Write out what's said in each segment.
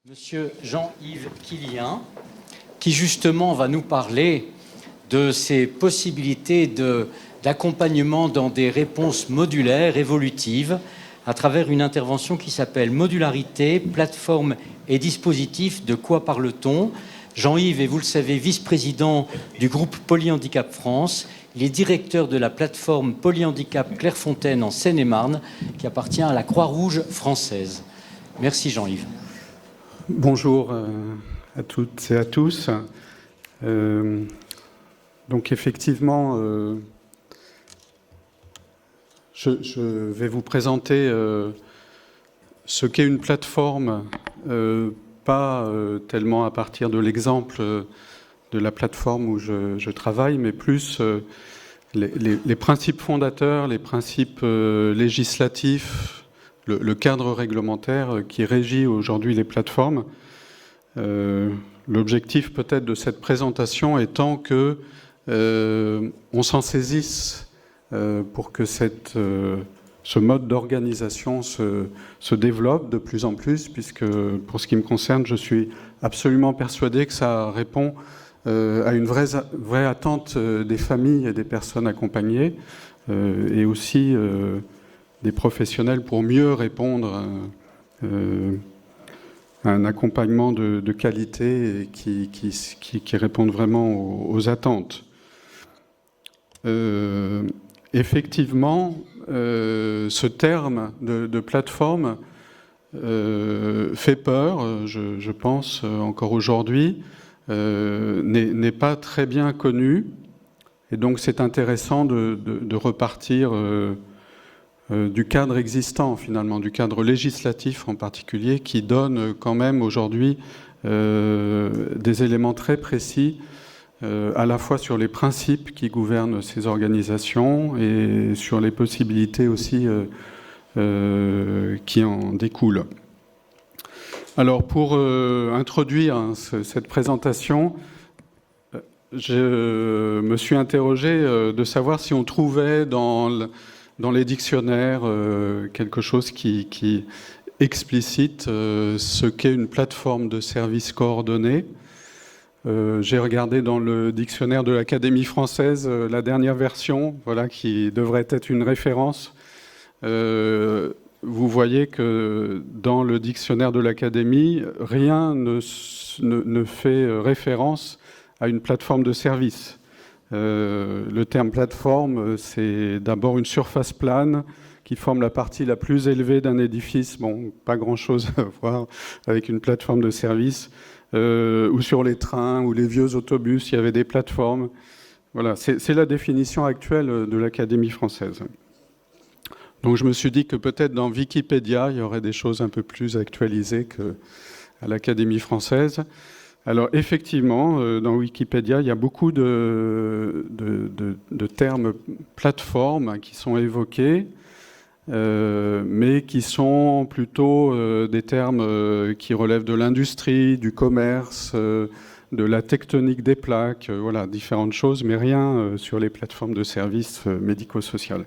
Monsieur Jean-Yves Quilien, qui justement va nous parler de ces possibilités d'accompagnement dans des réponses modulaires, évolutives, à travers une intervention qui s'appelle « Modularité, plateforme et dispositif, de quoi parle-t-on ?» Jean-Yves est, vous le savez, vice-président du groupe Polyhandicap France. Il est directeur de la plateforme Polyhandicap Clairefontaine en Seine-et-Marne, qui appartient à la Croix-Rouge française. Merci Jean-Yves. Bonjour à toutes et à tous. Donc effectivement, je vais vous présenter ce qu'est une plateforme, pas tellement à partir de l'exemple de la plateforme où je travaille, mais plus les principes fondateurs, les principes législatifs, le cadre réglementaire qui régit aujourd'hui les plateformes. L'objectif peut-être de cette présentation étant que on s'en saisisse pour que ce mode d'organisation se développe de plus en plus, puisque pour ce qui me concerne, je suis absolument persuadé que ça répond à une vraie attente des familles et des personnes accompagnées, et aussi des professionnels pour mieux répondre à un accompagnement de qualité et qui répondent vraiment aux attentes. Effectivement, ce terme de plateforme fait peur, je pense, encore aujourd'hui, n'est pas très bien connu, et donc c'est intéressant de repartir du cadre existant, finalement, du cadre législatif en particulier, qui donne quand même aujourd'hui des éléments très précis, à la fois sur les principes qui gouvernent ces organisations et sur les possibilités aussi qui en découlent. Alors, pour introduire cette présentation, je me suis interrogé de savoir si on trouvait dans les dictionnaires quelque chose qui explicite ce qu'est une plateforme de services coordonnés. J'ai regardé dans le dictionnaire de l'Académie française la dernière version, voilà, qui devrait être une référence. Vous voyez que dans le dictionnaire de l'Académie, rien ne fait référence à une plateforme de service. Le terme plateforme, c'est d'abord une surface plane qui forme la partie la plus élevée d'un édifice. Bon, pas grand-chose à voir avec une plateforme de service. Ou sur les trains ou les vieux autobus, il y avait des plateformes. Voilà, c'est la définition actuelle de l'Académie française. Donc je me suis dit que peut-être dans Wikipédia, il y aurait des choses un peu plus actualisées qu'à l'Académie française. Alors effectivement, dans Wikipédia, il y a beaucoup de termes plateformes qui sont évoqués, mais qui sont plutôt des termes qui relèvent de l'industrie, du commerce, de la tectonique des plaques, voilà, différentes choses, mais rien sur les plateformes de services médico-sociales.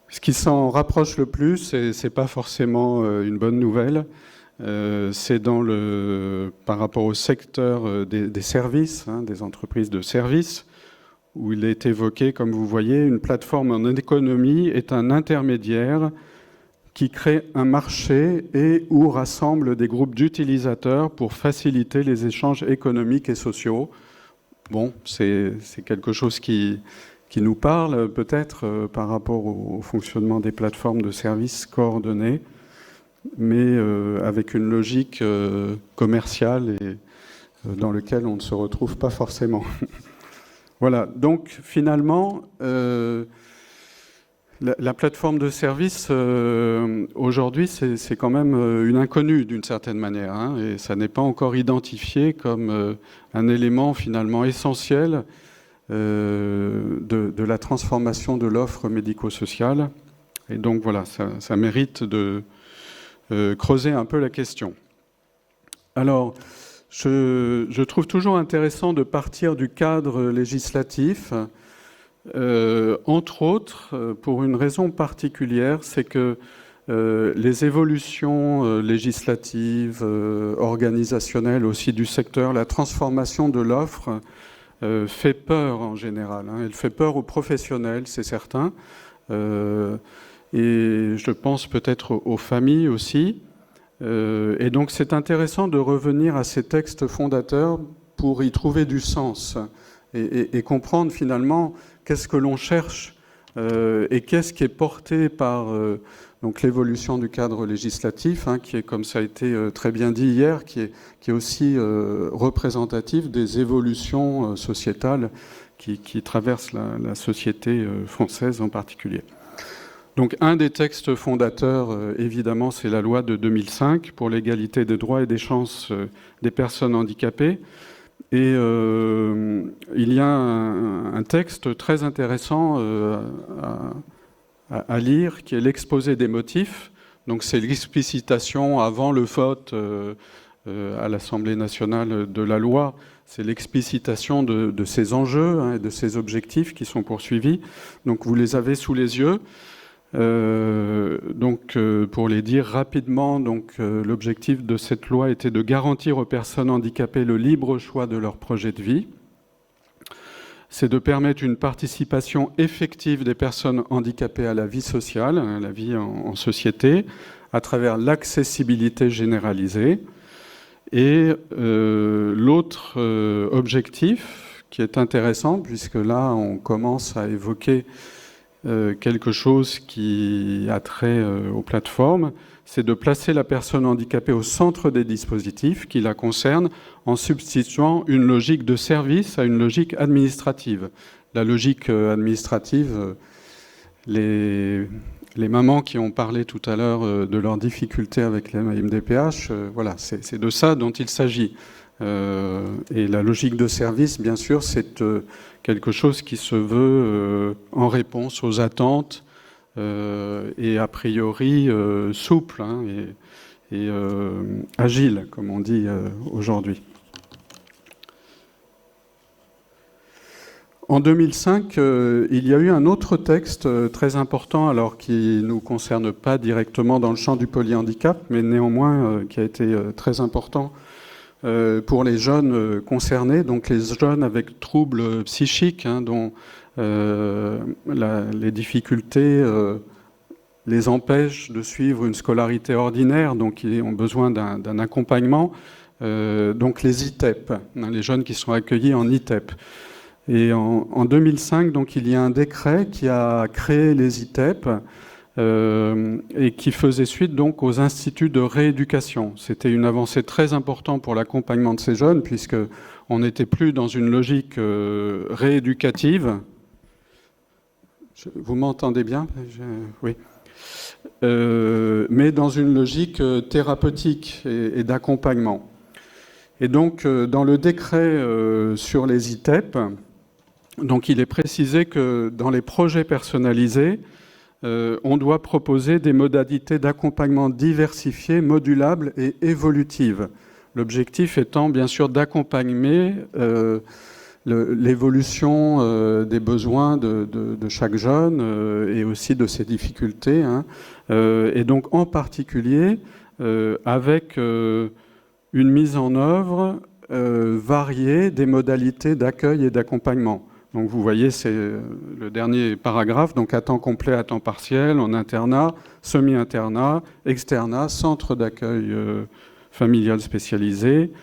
Ce qui s'en rapproche le plus, et c'est pas forcément une bonne nouvelle, c'est par rapport au secteur des services, des entreprises de services, où il est évoqué, comme vous voyez, une plateforme en économie est un intermédiaire qui crée un marché et ou rassemble des groupes d'utilisateurs pour faciliter les échanges économiques et sociaux. Bon, c'est quelque chose qui nous parle peut-être par rapport au fonctionnement des plateformes de services coordonnés, mais avec une logique commerciale et dans laquelle on ne se retrouve pas forcément. Voilà, donc finalement, la plateforme de service, aujourd'hui, c'est quand même une inconnue d'une certaine manière, hein, et ça n'est pas encore identifié comme un élément finalement essentiel de la transformation de l'offre médico-sociale. Et donc voilà, ça mérite de creuser un peu la question. Alors, je trouve toujours intéressant de partir du cadre législatif, entre autres, pour une raison particulière, c'est que les évolutions législatives, organisationnelles aussi du secteur, la transformation de l'offre fait peur en général. Elle fait peur aux professionnels, c'est certain. Et je pense peut-être aux familles aussi. Et donc c'est intéressant de revenir à ces textes fondateurs pour y trouver du sens et comprendre finalement qu'est-ce que l'on cherche et qu'est-ce qui est porté par donc l'évolution du cadre législatif, qui est, comme ça a été très bien dit hier, qui est aussi représentatif des évolutions sociétales qui traversent la société française en particulier. Donc un des textes fondateurs, évidemment, c'est la loi de 2005 pour l'égalité des droits et des chances des personnes handicapées. Et il y a un texte très intéressant à lire, qui est l'exposé des motifs. Donc c'est l'explicitation avant le vote à l'Assemblée nationale de la loi. C'est l'explicitation de ces enjeux et de ces objectifs qui sont poursuivis. Donc vous les avez sous les yeux. Pour les dire rapidement, l'objectif de cette loi était de garantir aux personnes handicapées le libre choix de leur projet de vie. C'est de permettre une participation effective des personnes handicapées à la vie sociale, à la vie en société, à travers l'accessibilité généralisée. Et l'autre objectif qui est intéressant, puisque là on commence à évoquer quelque chose qui a trait aux plateformes, c'est de placer la personne handicapée au centre des dispositifs qui la concernent en substituant une logique de service à une logique administrative. La logique administrative, les mamans qui ont parlé tout à l'heure de leurs difficultés avec la MDPH, voilà, c'est de ça dont il s'agit. Et la logique de service, bien sûr, c'est quelque chose qui se veut en réponse aux attentes et a priori souple et agile, comme on dit aujourd'hui. En 2005, il y a eu un autre texte très important, alors qui ne nous concerne pas directement dans le champ du polyhandicap, mais néanmoins qui a été très important pour les jeunes concernés, donc les jeunes avec troubles psychiques, dont les difficultés les empêchent de suivre une scolarité ordinaire, donc ils ont besoin d'un accompagnement, donc les ITEP, les jeunes qui sont accueillis en ITEP. Et en 2005, donc, il y a un décret qui a créé les ITEP et qui faisait suite donc aux instituts de rééducation. C'était une avancée très importante pour l'accompagnement de ces jeunes, puisqu'on n'était plus dans une logique rééducative. Vous m'entendez bien ? Oui. Mais dans une logique thérapeutique et d'accompagnement. Et donc, dans le décret sur les ITEP, donc il est précisé que dans les projets personnalisés, on doit proposer des modalités d'accompagnement diversifiées, modulables et évolutives. L'objectif étant bien sûr d'accompagner l'évolution des besoins de chaque jeune et aussi de ses difficultés. Et donc en particulier avec une mise en œuvre variée des modalités d'accueil et d'accompagnement. Donc vous voyez, c'est le dernier paragraphe, donc à temps complet, à temps partiel, en internat, semi-internat, externat, centre d'accueil familial spécialisé,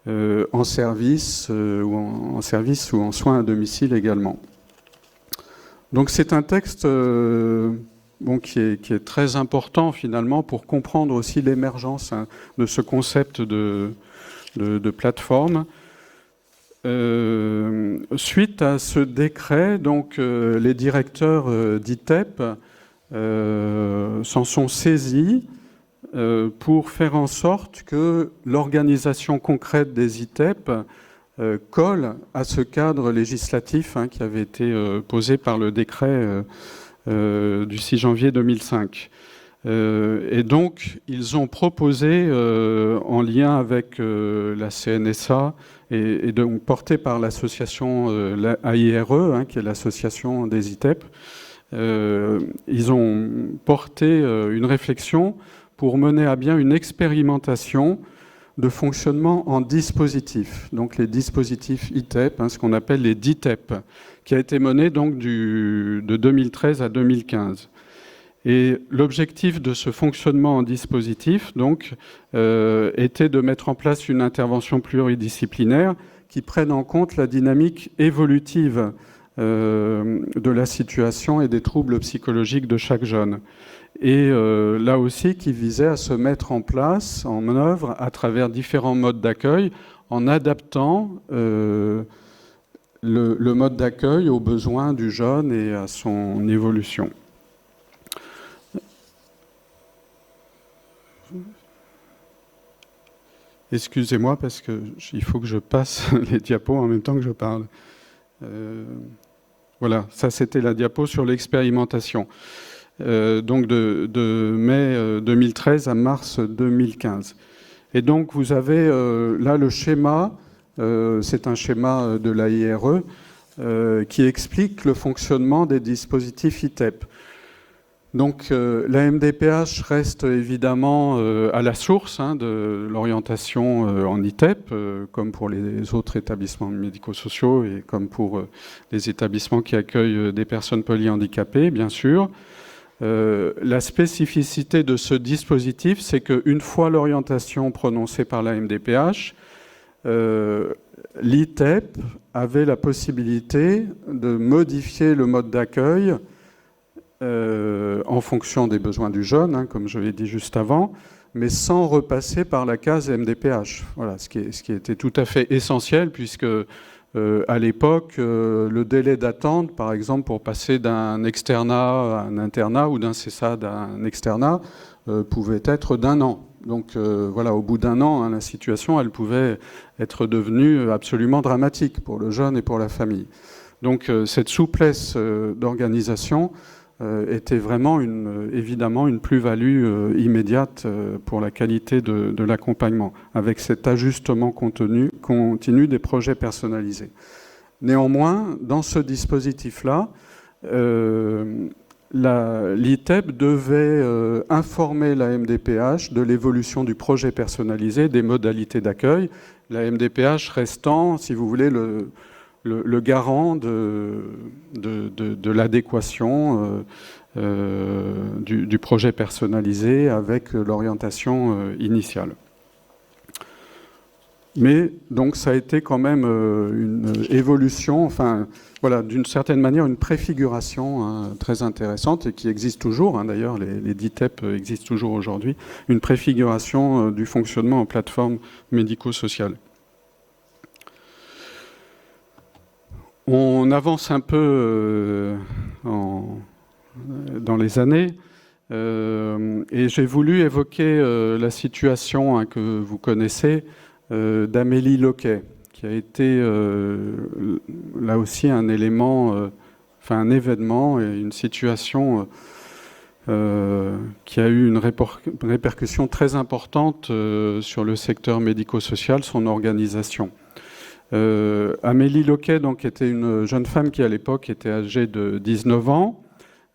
en service ou en soins à domicile également. Donc c'est un texte qui est très important finalement pour comprendre aussi l'émergence de ce concept de plateforme. Suite à ce décret, donc, les directeurs d'ITEP s'en sont saisis pour faire en sorte que l'organisation concrète des ITEP colle à ce cadre législatif qui avait été posé par le décret du 6 janvier 2005. Et donc, ils ont proposé, en lien avec la CNSA, et donc porté par l'association AIRE, qui est l'association des ITEP, ils ont porté une réflexion pour mener à bien une expérimentation de fonctionnement en dispositifs, donc les dispositifs ITEP, ce qu'on appelle les DITEP, qui a été menée donc de 2013 à 2015. Et l'objectif de ce fonctionnement en dispositif donc, était de mettre en place une intervention pluridisciplinaire qui prenne en compte la dynamique évolutive de la situation et des troubles psychologiques de chaque jeune. Et là aussi qui visait à se mettre en place, en œuvre, à travers différents modes d'accueil, en adaptant le mode d'accueil aux besoins du jeune et à son évolution. Excusez-moi parce qu'il faut que je passe les diapos en même temps que je parle. Voilà, ça c'était la diapo sur l'expérimentation. Donc de mai 2013 à mars 2015. Et donc vous avez là le schéma, c'est un schéma de la IRE qui explique le fonctionnement des dispositifs ITEP. Donc la MDPH reste évidemment à la source de l'orientation en ITEP, comme pour les autres établissements médico-sociaux et comme pour les établissements qui accueillent des personnes polyhandicapées, bien sûr. La spécificité de ce dispositif, c'est qu'une fois l'orientation prononcée par la MDPH, l'ITEP avait la possibilité de modifier le mode d'accueil en fonction des besoins du jeune, comme je l'ai dit juste avant, mais sans repasser par la case MDPH. Voilà, ce qui était tout à fait essentiel, puisque à l'époque, le délai d'attente, par exemple, pour passer d'un externat à un internat ou d'un CESAD à un externat, pouvait être d'1 an. Donc voilà, au bout d'1 an, la situation, elle pouvait être devenue absolument dramatique pour le jeune et pour la famille. Donc cette souplesse d'organisation était vraiment évidemment une plus-value immédiate pour la qualité de l'accompagnement, avec cet ajustement continu des projets personnalisés. Néanmoins, dans ce dispositif-là, l'ITEP devait informer la MDPH de l'évolution du projet personnalisé, des modalités d'accueil, la MDPH restant, si vous voulez, le garant de l'adéquation du projet personnalisé avec l'orientation initiale. Mais donc ça a été quand même une évolution, enfin voilà, d'une certaine manière une préfiguration très intéressante et qui existe toujours, d'ailleurs les DITEP existent toujours aujourd'hui, une préfiguration du fonctionnement en plateforme médico-sociale. On avance un peu dans les années et j'ai voulu évoquer la situation que vous connaissez d'Amélie Loquet, qui a été là aussi un élément, un événement et une situation qui a eu une répercussion très importante sur le secteur médico-social, son organisation. Amélie Loquet donc, était une jeune femme qui à l'époque était âgée de 19 ans,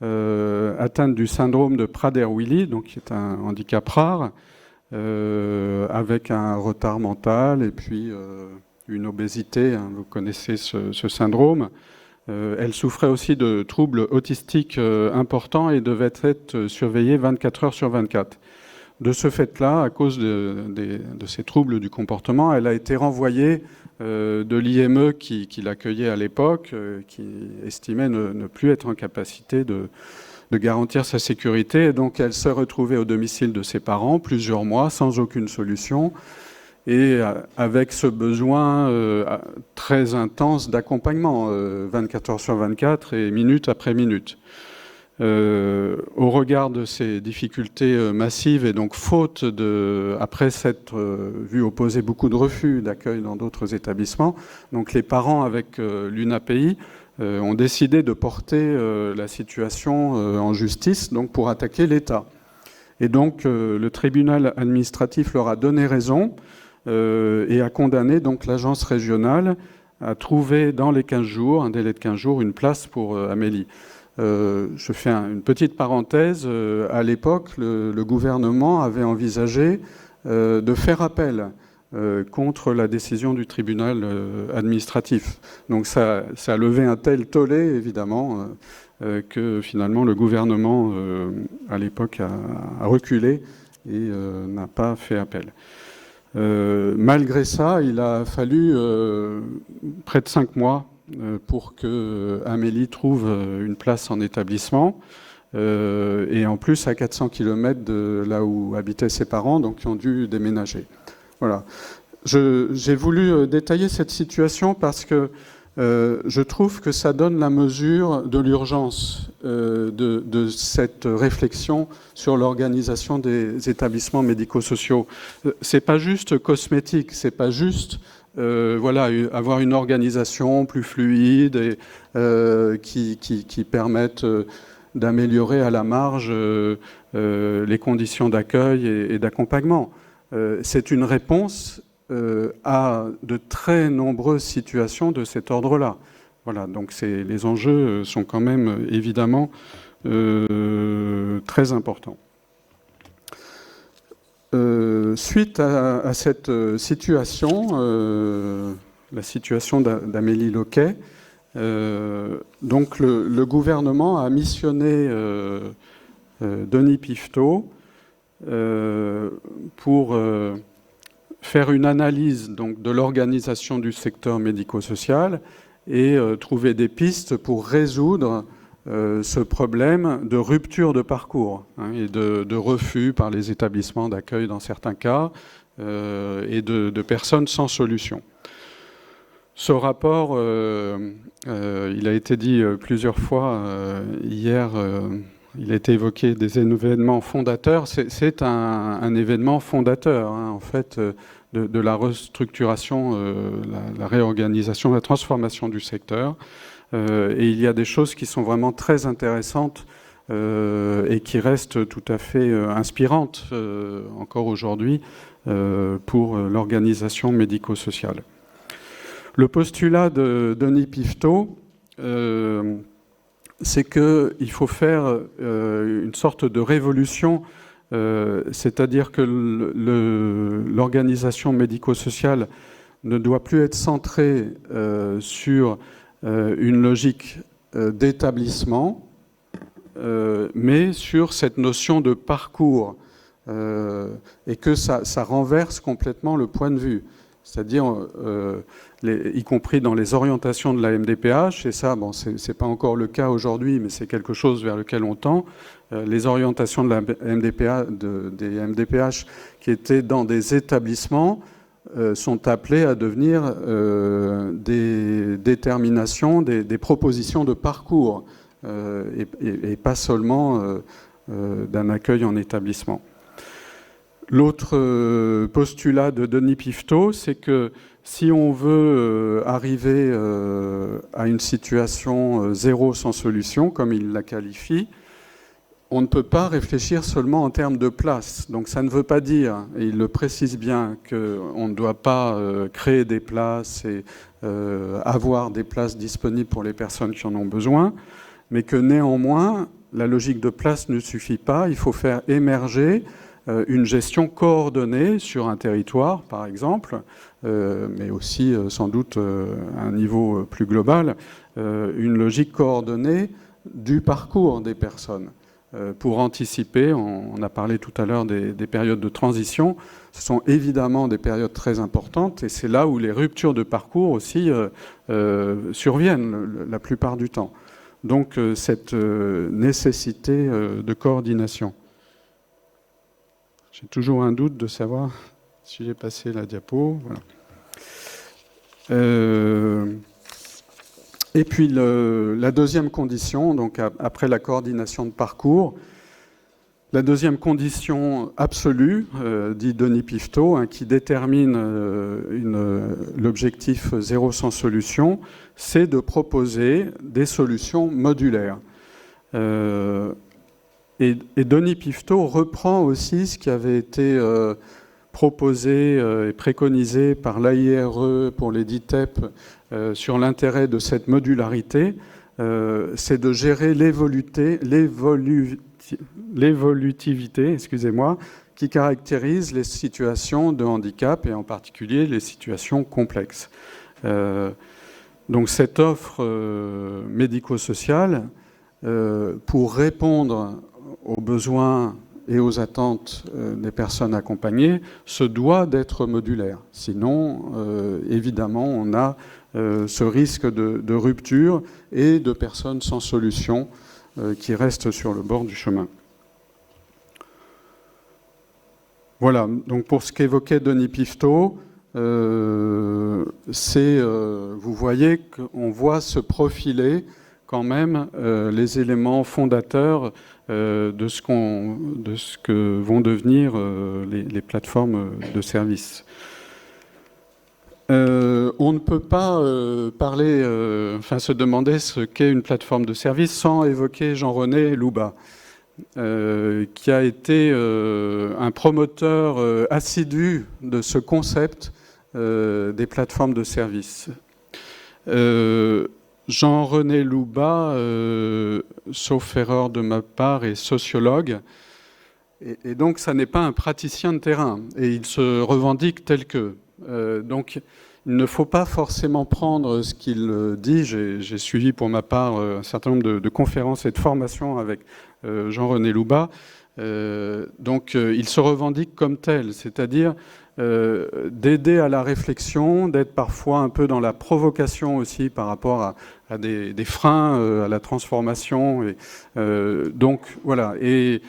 atteinte du syndrome de Prader-Willi, donc qui est un handicap rare, avec un retard mental et puis une obésité, vous connaissez ce syndrome. Elle souffrait aussi de troubles autistiques importants et devait être surveillée 24 heures sur 24. De ce fait-là, à cause de ces troubles du comportement, elle a été renvoyée de l'IME qui l'accueillait à l'époque, qui estimait ne plus être en capacité de garantir sa sécurité. Et donc elle s'est retrouvée au domicile de ses parents plusieurs mois sans aucune solution et avec ce besoin très intense d'accompagnement, 24 heures sur 24 et minute après minute. Au regard de ces difficultés massives et donc faute après s'être vu opposer beaucoup de refus d'accueil dans d'autres établissements, donc les parents avec l'UNAPI ont décidé de porter la situation en justice donc pour attaquer l'État. Et donc le tribunal administratif leur a donné raison et a condamné donc l'agence régionale à trouver dans les 15 jours, un délai de 15 jours, une place pour Amélie. Je fais une petite parenthèse. À l'époque, le gouvernement avait envisagé de faire appel contre la décision du tribunal administratif. Donc ça a levé un tel tollé, évidemment, que finalement le gouvernement, à l'époque, a reculé et n'a pas fait appel. Malgré ça, il a fallu près de 5 mois pour que Amélie trouve une place en établissement, et en plus à 400 km de là où habitaient ses parents, donc ils ont dû déménager. Voilà. J'ai voulu détailler cette situation parce que je trouve que ça donne la mesure de l'urgence de cette réflexion sur l'organisation des établissements médico-sociaux. C'est pas juste cosmétique, c'est pas juste voilà, avoir une organisation plus fluide et qui permette d'améliorer à la marge les conditions d'accueil et d'accompagnement. C'est une réponse à de très nombreuses situations de cet ordre-là. Voilà, donc les enjeux sont quand même évidemment très importants. Suite à cette situation, la situation d'Amélie Loquet, donc le gouvernement a missionné Denis Piveteau pour faire une analyse donc, de l'organisation du secteur médico-social et trouver des pistes pour résoudre ce problème de rupture de parcours et de refus par les établissements d'accueil dans certains cas et de personnes sans solution. Ce rapport, il a été dit plusieurs fois hier, il a été évoqué des événements fondateurs. C'est un événement fondateur, en fait, de la restructuration, la réorganisation, la transformation du secteur. Et il y a des choses qui sont vraiment très intéressantes et qui restent tout à fait inspirantes encore aujourd'hui pour l'organisation médico-sociale. Le postulat de Denis Piveteau, c'est qu'il faut faire une sorte de révolution, c'est-à-dire que l'organisation médico-sociale ne doit plus être centrée sur une logique d'établissement, mais sur cette notion de parcours, et que ça renverse complètement le point de vue. C'est-à-dire, y compris dans les orientations de la MDPH, et ça, bon, c'est pas encore le cas aujourd'hui, mais c'est quelque chose vers lequel on tend. Les orientations de la des MDPH qui étaient dans des établissements sont appelées à devenir des déterminations, des propositions de parcours, et pas seulement d'un accueil en établissement. L'autre postulat de Denis Piveteau, c'est que si on veut arriver à une situation zéro sans solution, comme il la qualifie, on ne peut pas réfléchir seulement en termes de place. Donc ça ne veut pas dire, et il le précise bien, qu'on ne doit pas créer des places et avoir des places disponibles pour les personnes qui en ont besoin, mais que néanmoins, la logique de place ne suffit pas. Il faut faire émerger une gestion coordonnée sur un territoire, par exemple, mais aussi sans doute à un niveau plus global, une logique coordonnée du parcours des personnes. Pour anticiper, on a parlé tout à l'heure des périodes de transition, ce sont évidemment des périodes très importantes et c'est là où les ruptures de parcours aussi surviennent la plupart du temps. Donc cette nécessité de coordination. J'ai toujours un doute de savoir si j'ai passé la diapo. Voilà. Et puis la deuxième condition, donc après la coordination de parcours, la deuxième condition absolue, dit Denis Piveteau, qui détermine l'objectif zéro sans solution, c'est de proposer des solutions modulaires. Et Denis Piveteau reprend aussi ce qui avait été proposé et préconisé par l'AIRE pour les DITEP sur l'intérêt de cette modularité, c'est de gérer l'évolutivité, excusez-moi, qui caractérise les situations de handicap et en particulier les situations complexes. Donc cette offre médico-sociale, pour répondre aux besoins et aux attentes des personnes accompagnées, se doit d'être modulaire. Sinon, évidemment, on a ce risque de rupture et de personnes sans solution qui restent sur le bord du chemin. Voilà, donc pour ce qu'évoquait Denis Piveteau, vous voyez qu'on voit se profiler quand même les éléments fondateurs de ce que vont devenir les plateformes de services. On ne peut pas se demander ce qu'est une plateforme de service sans évoquer Jean-René Louba, qui a été un promoteur assidu de ce concept des plateformes de services. Jean-René Louba, sauf erreur de ma part, est sociologue, et donc ça n'est pas un praticien de terrain, et il se revendique tel que. Donc il ne faut pas forcément prendre ce qu'il dit. J'ai suivi pour ma part un certain nombre de conférences et de formations avec Jean-René Louba. Donc il se revendique comme tel, c'est-à-dire d'aider à la réflexion, d'être parfois un peu dans la provocation aussi par rapport à des freins à la transformation. Et, donc voilà. Et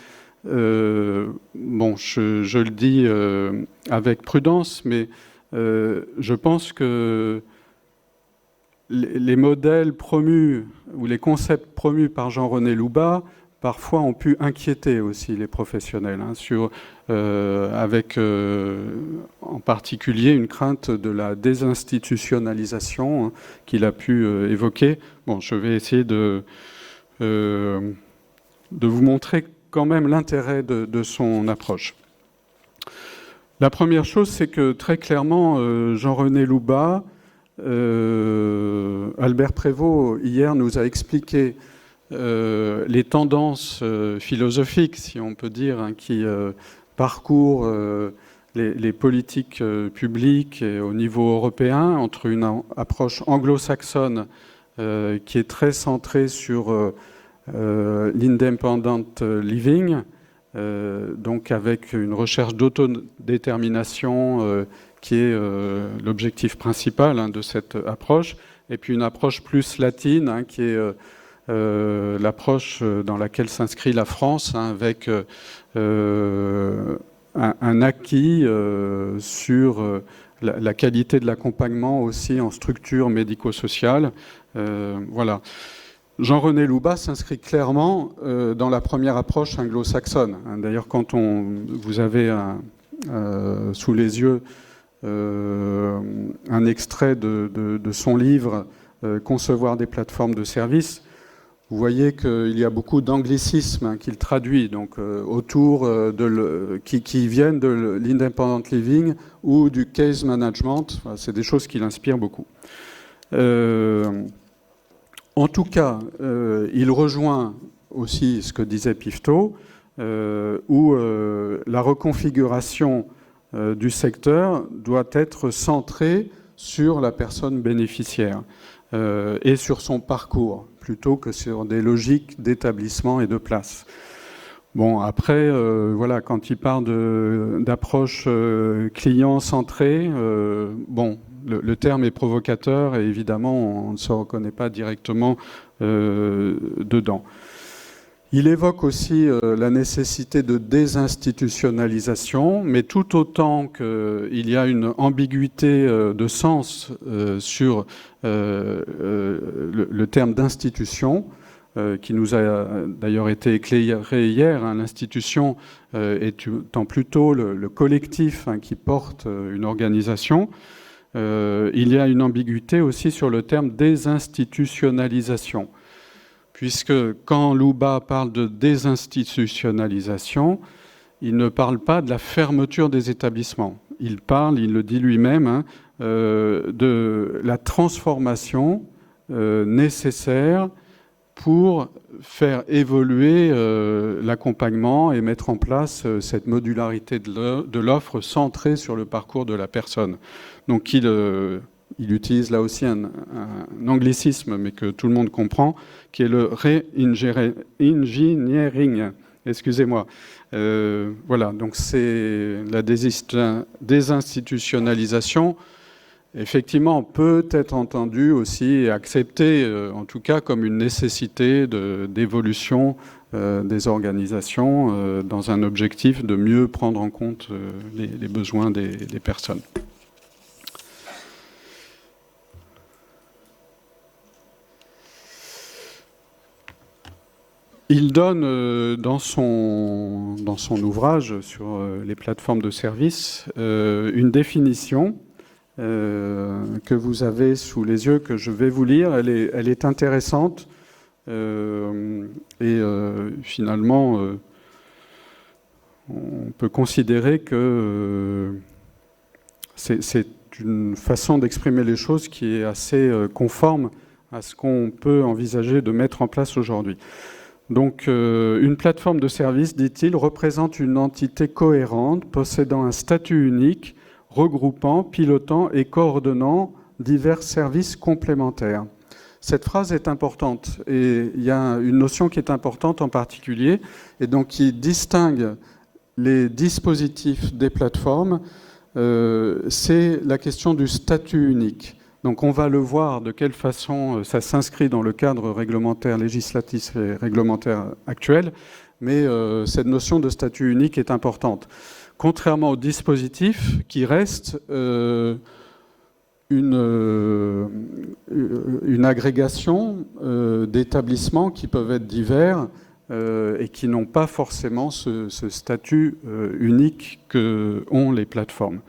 bon, je le dis avec prudence, mais je pense que les modèles promus ou les concepts promus par Jean-René Louba parfois ont pu inquiéter aussi les professionnels, avec en particulier une crainte de la désinstitutionnalisation qu'il a pu évoquer. Bon, je vais essayer de vous montrer quand même l'intérêt de son approche. La première chose, c'est que très clairement, Jean-René Louba, Albert Prévost, hier, nous a expliqué les tendances philosophiques, si on peut dire, qui parcourent les politiques publiques et au niveau européen, entre une approche anglo-saxonne qui est très centrée sur l'independent living, donc avec une recherche d'autodétermination qui est l'objectif principal de cette approche, et puis une approche plus latine qui est l'approche dans laquelle s'inscrit la France, avec un acquis sur la qualité de l'accompagnement aussi en structure médico-sociale. Voilà. Jean-René Louba s'inscrit clairement dans la première approche anglo-saxonne. D'ailleurs, quand vous avez sous les yeux un extrait de son livre « Concevoir des plateformes de services », vous voyez qu'il y a beaucoup d'anglicismes qu'il traduit, donc autour qui viennent de l'independent living ou du case management. C'est des choses qui l'inspirent beaucoup. En tout cas, il rejoint aussi ce que disait Piveteau, où la reconfiguration du secteur doit être centrée sur la personne bénéficiaire et sur son parcours, plutôt que sur des logiques d'établissement et de place. Bon, après, voilà, quand il parle d'approche client-centrée, bon, le terme est provocateur et évidemment, on ne se reconnaît pas directement dedans. Il évoque aussi la nécessité de désinstitutionnalisation, mais tout autant qu'il y a une ambiguïté de sens sur le terme d'institution, qui nous a d'ailleurs été éclairé hier. L'institution étant plutôt le collectif qui porte une organisation. Il y a une ambiguïté aussi sur le terme désinstitutionnalisation, puisque quand Louba parle de désinstitutionnalisation, il ne parle pas de la fermeture des établissements. Il le dit lui-même, de la transformation nécessaire pour faire évoluer l'accompagnement et mettre en place cette modularité de l'offre centrée sur le parcours de la personne. Donc il utilise là aussi un anglicisme, mais que tout le monde comprend, qui est le re-engineering. Excusez-moi. Voilà, donc c'est la désinstitutionnalisation. Effectivement, peut être entendu aussi et accepté, en tout cas, comme une nécessité d'évolution des organisations dans un objectif de mieux prendre en compte les besoins des personnes. Il donne dans son ouvrage sur les plateformes de services une définition que vous avez sous les yeux, que je vais vous lire. Elle est intéressante et finalement on peut considérer que c'est une façon d'exprimer les choses qui est assez conforme à ce qu'on peut envisager de mettre en place aujourd'hui. Donc, une plateforme de service, dit-il, représente une entité cohérente, possédant un statut unique, regroupant, pilotant et coordonnant divers services complémentaires. Cette phrase est importante et il y a une notion qui est importante en particulier et donc qui distingue les dispositifs des plateformes, c'est la question du statut unique. Donc on va le voir de quelle façon ça s'inscrit dans le cadre réglementaire, législatif et réglementaire actuel, mais cette notion de statut unique est importante. Contrairement au dispositif qui reste une agrégation d'établissements qui peuvent être divers et qui n'ont pas forcément ce statut unique que ont les plateformes.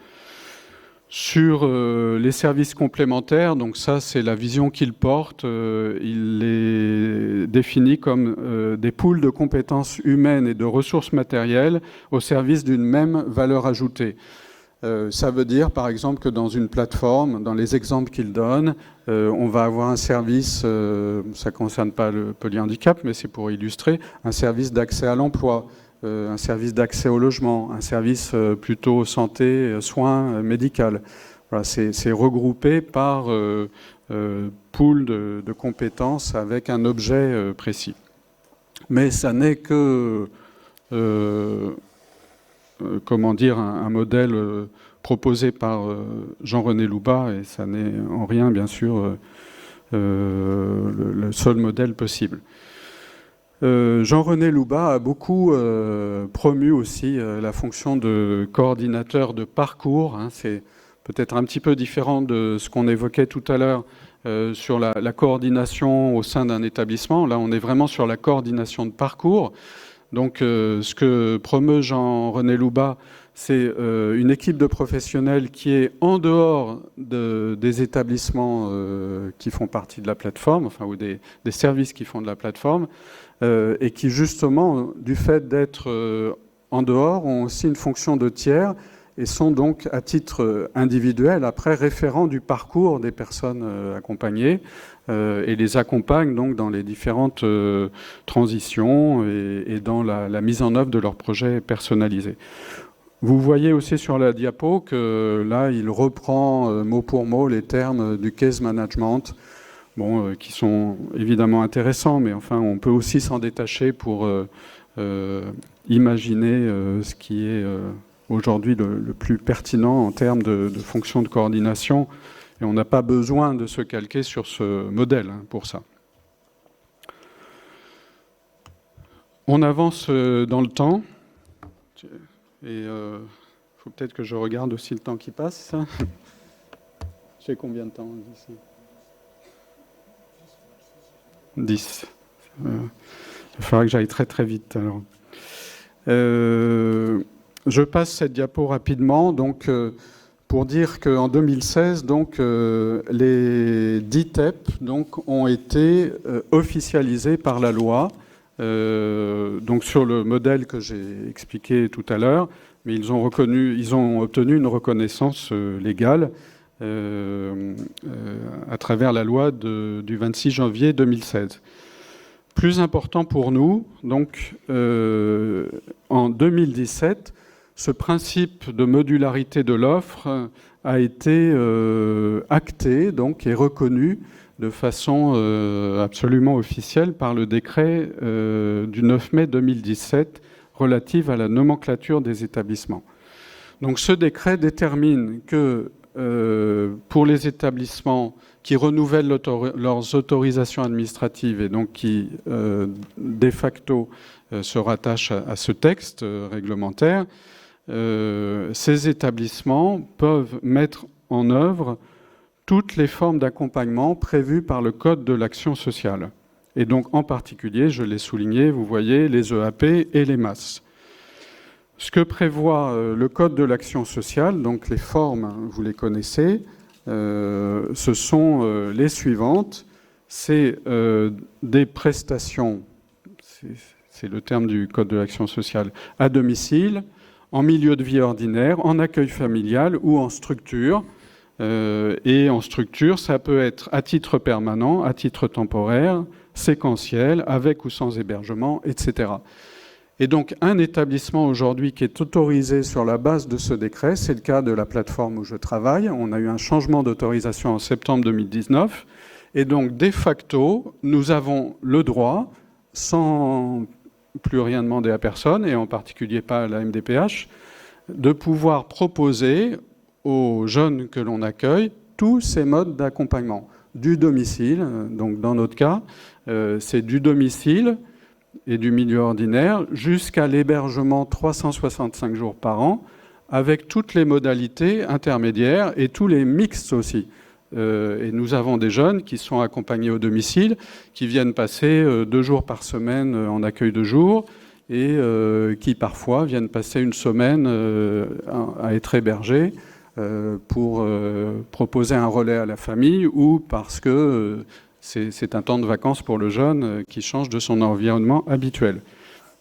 Sur les services complémentaires, donc ça c'est la vision qu'il porte, il les définit comme des pools de compétences humaines et de ressources matérielles au service d'une même valeur ajoutée. Ça veut dire par exemple que dans une plateforme, dans les exemples qu'il donne, on va avoir un service, ça ne concerne pas le polyhandicap, mais c'est pour illustrer, un service d'accès à l'emploi, un service d'accès au logement, un service plutôt santé, soins, médical. Voilà, c'est regroupé par pool de compétences avec un objet précis. Mais ça n'est que, comment dire, un modèle proposé par Jean-René Loubat, et ça n'est en rien, bien sûr, le seul modèle possible. Jean-René Loubat a beaucoup promu aussi la fonction de coordinateur de parcours. Hein, c'est peut-être un petit peu différent de ce qu'on évoquait tout à l'heure sur la coordination au sein d'un établissement. Là, on est vraiment sur la coordination de parcours. Donc, ce que promeut Jean-René Loubat, c'est une équipe de professionnels qui est en dehors des établissements qui font partie de la plateforme, enfin, ou des services qui font de la plateforme, et qui justement, du fait d'être en dehors, ont aussi une fonction de tiers et sont donc à titre individuel après référents du parcours des personnes accompagnées et les accompagnent donc dans les différentes transitions et dans la mise en œuvre de leurs projets personnalisés. Vous voyez aussi sur la diapo que là, il reprend mot pour mot les termes du case management, bon, qui sont évidemment intéressants, mais enfin, on peut aussi s'en détacher pour imaginer ce qui est aujourd'hui le plus pertinent en termes de fonction de coordination. Et on n'a pas besoin de se calquer sur ce modèle pour ça. On avance dans le temps. Et il faut peut-être que je regarde aussi le temps qui passe. J'ai combien de temps ici ? 10. Il faudra que j'aille très très vite. Alors. Je passe cette diapo rapidement. Donc, pour dire qu'en 2016, donc, les DITEP donc, ont été officialisés par la loi. Donc sur le modèle que j'ai expliqué tout à l'heure, mais ils ont obtenu une reconnaissance légale à travers la loi du 26 janvier 2016. Plus important pour nous, donc en 2017, ce principe de modularité de l'offre a été acté donc, et reconnu de façon absolument officielle par le décret du 9 mai 2017 relatif à la nomenclature des établissements. Donc ce décret détermine que pour les établissements qui renouvellent leurs autorisations administratives et donc qui, de facto, se rattachent à ce texte réglementaire, ces établissements peuvent mettre en œuvre toutes les formes d'accompagnement prévues par le Code de l'action sociale. Et donc, en particulier, je l'ai souligné, vous voyez, les EAP et les MAS. Ce que prévoit le Code de l'action sociale, donc les formes, vous les connaissez, ce sont les suivantes. C'est des prestations, c'est le terme du Code de l'action sociale, à domicile, en milieu de vie ordinaire, en accueil familial ou en structure. Et en structure, ça peut être à titre permanent, à titre temporaire, séquentiel, avec ou sans hébergement, etc. Et donc, un établissement aujourd'hui qui est autorisé sur la base de ce décret, c'est le cas de la plateforme où je travaille. On a eu un changement d'autorisation en septembre 2019. Et donc, de facto, nous avons le droit, sans plus rien demander à personne, et en particulier pas à la MDPH, de pouvoir proposer aux jeunes que l'on accueille tous ces modes d'accompagnement. Du domicile, donc dans notre cas, c'est du domicile et du milieu ordinaire jusqu'à l'hébergement 365 jours par an, avec toutes les modalités intermédiaires et tous les mixtes aussi. Et nous avons des jeunes qui sont accompagnés au domicile, qui viennent passer 2 jours par semaine en accueil de jour et qui parfois viennent passer une semaine à être hébergés pour proposer un relais à la famille ou parce que c'est un temps de vacances pour le jeune qui change de son environnement habituel.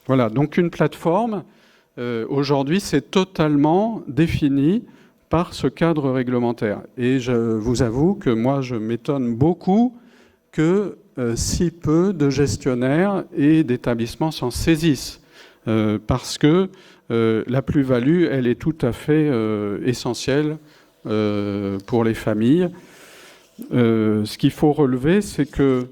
Voilà, donc une plateforme, aujourd'hui, c'est totalement défini par ce cadre réglementaire. Et je vous avoue que moi, je m'étonne beaucoup que si peu de gestionnaires et d'établissements s'en saisissent, parce que la plus-value, elle est tout à fait essentielle pour les familles. Ce qu'il faut relever, c'est que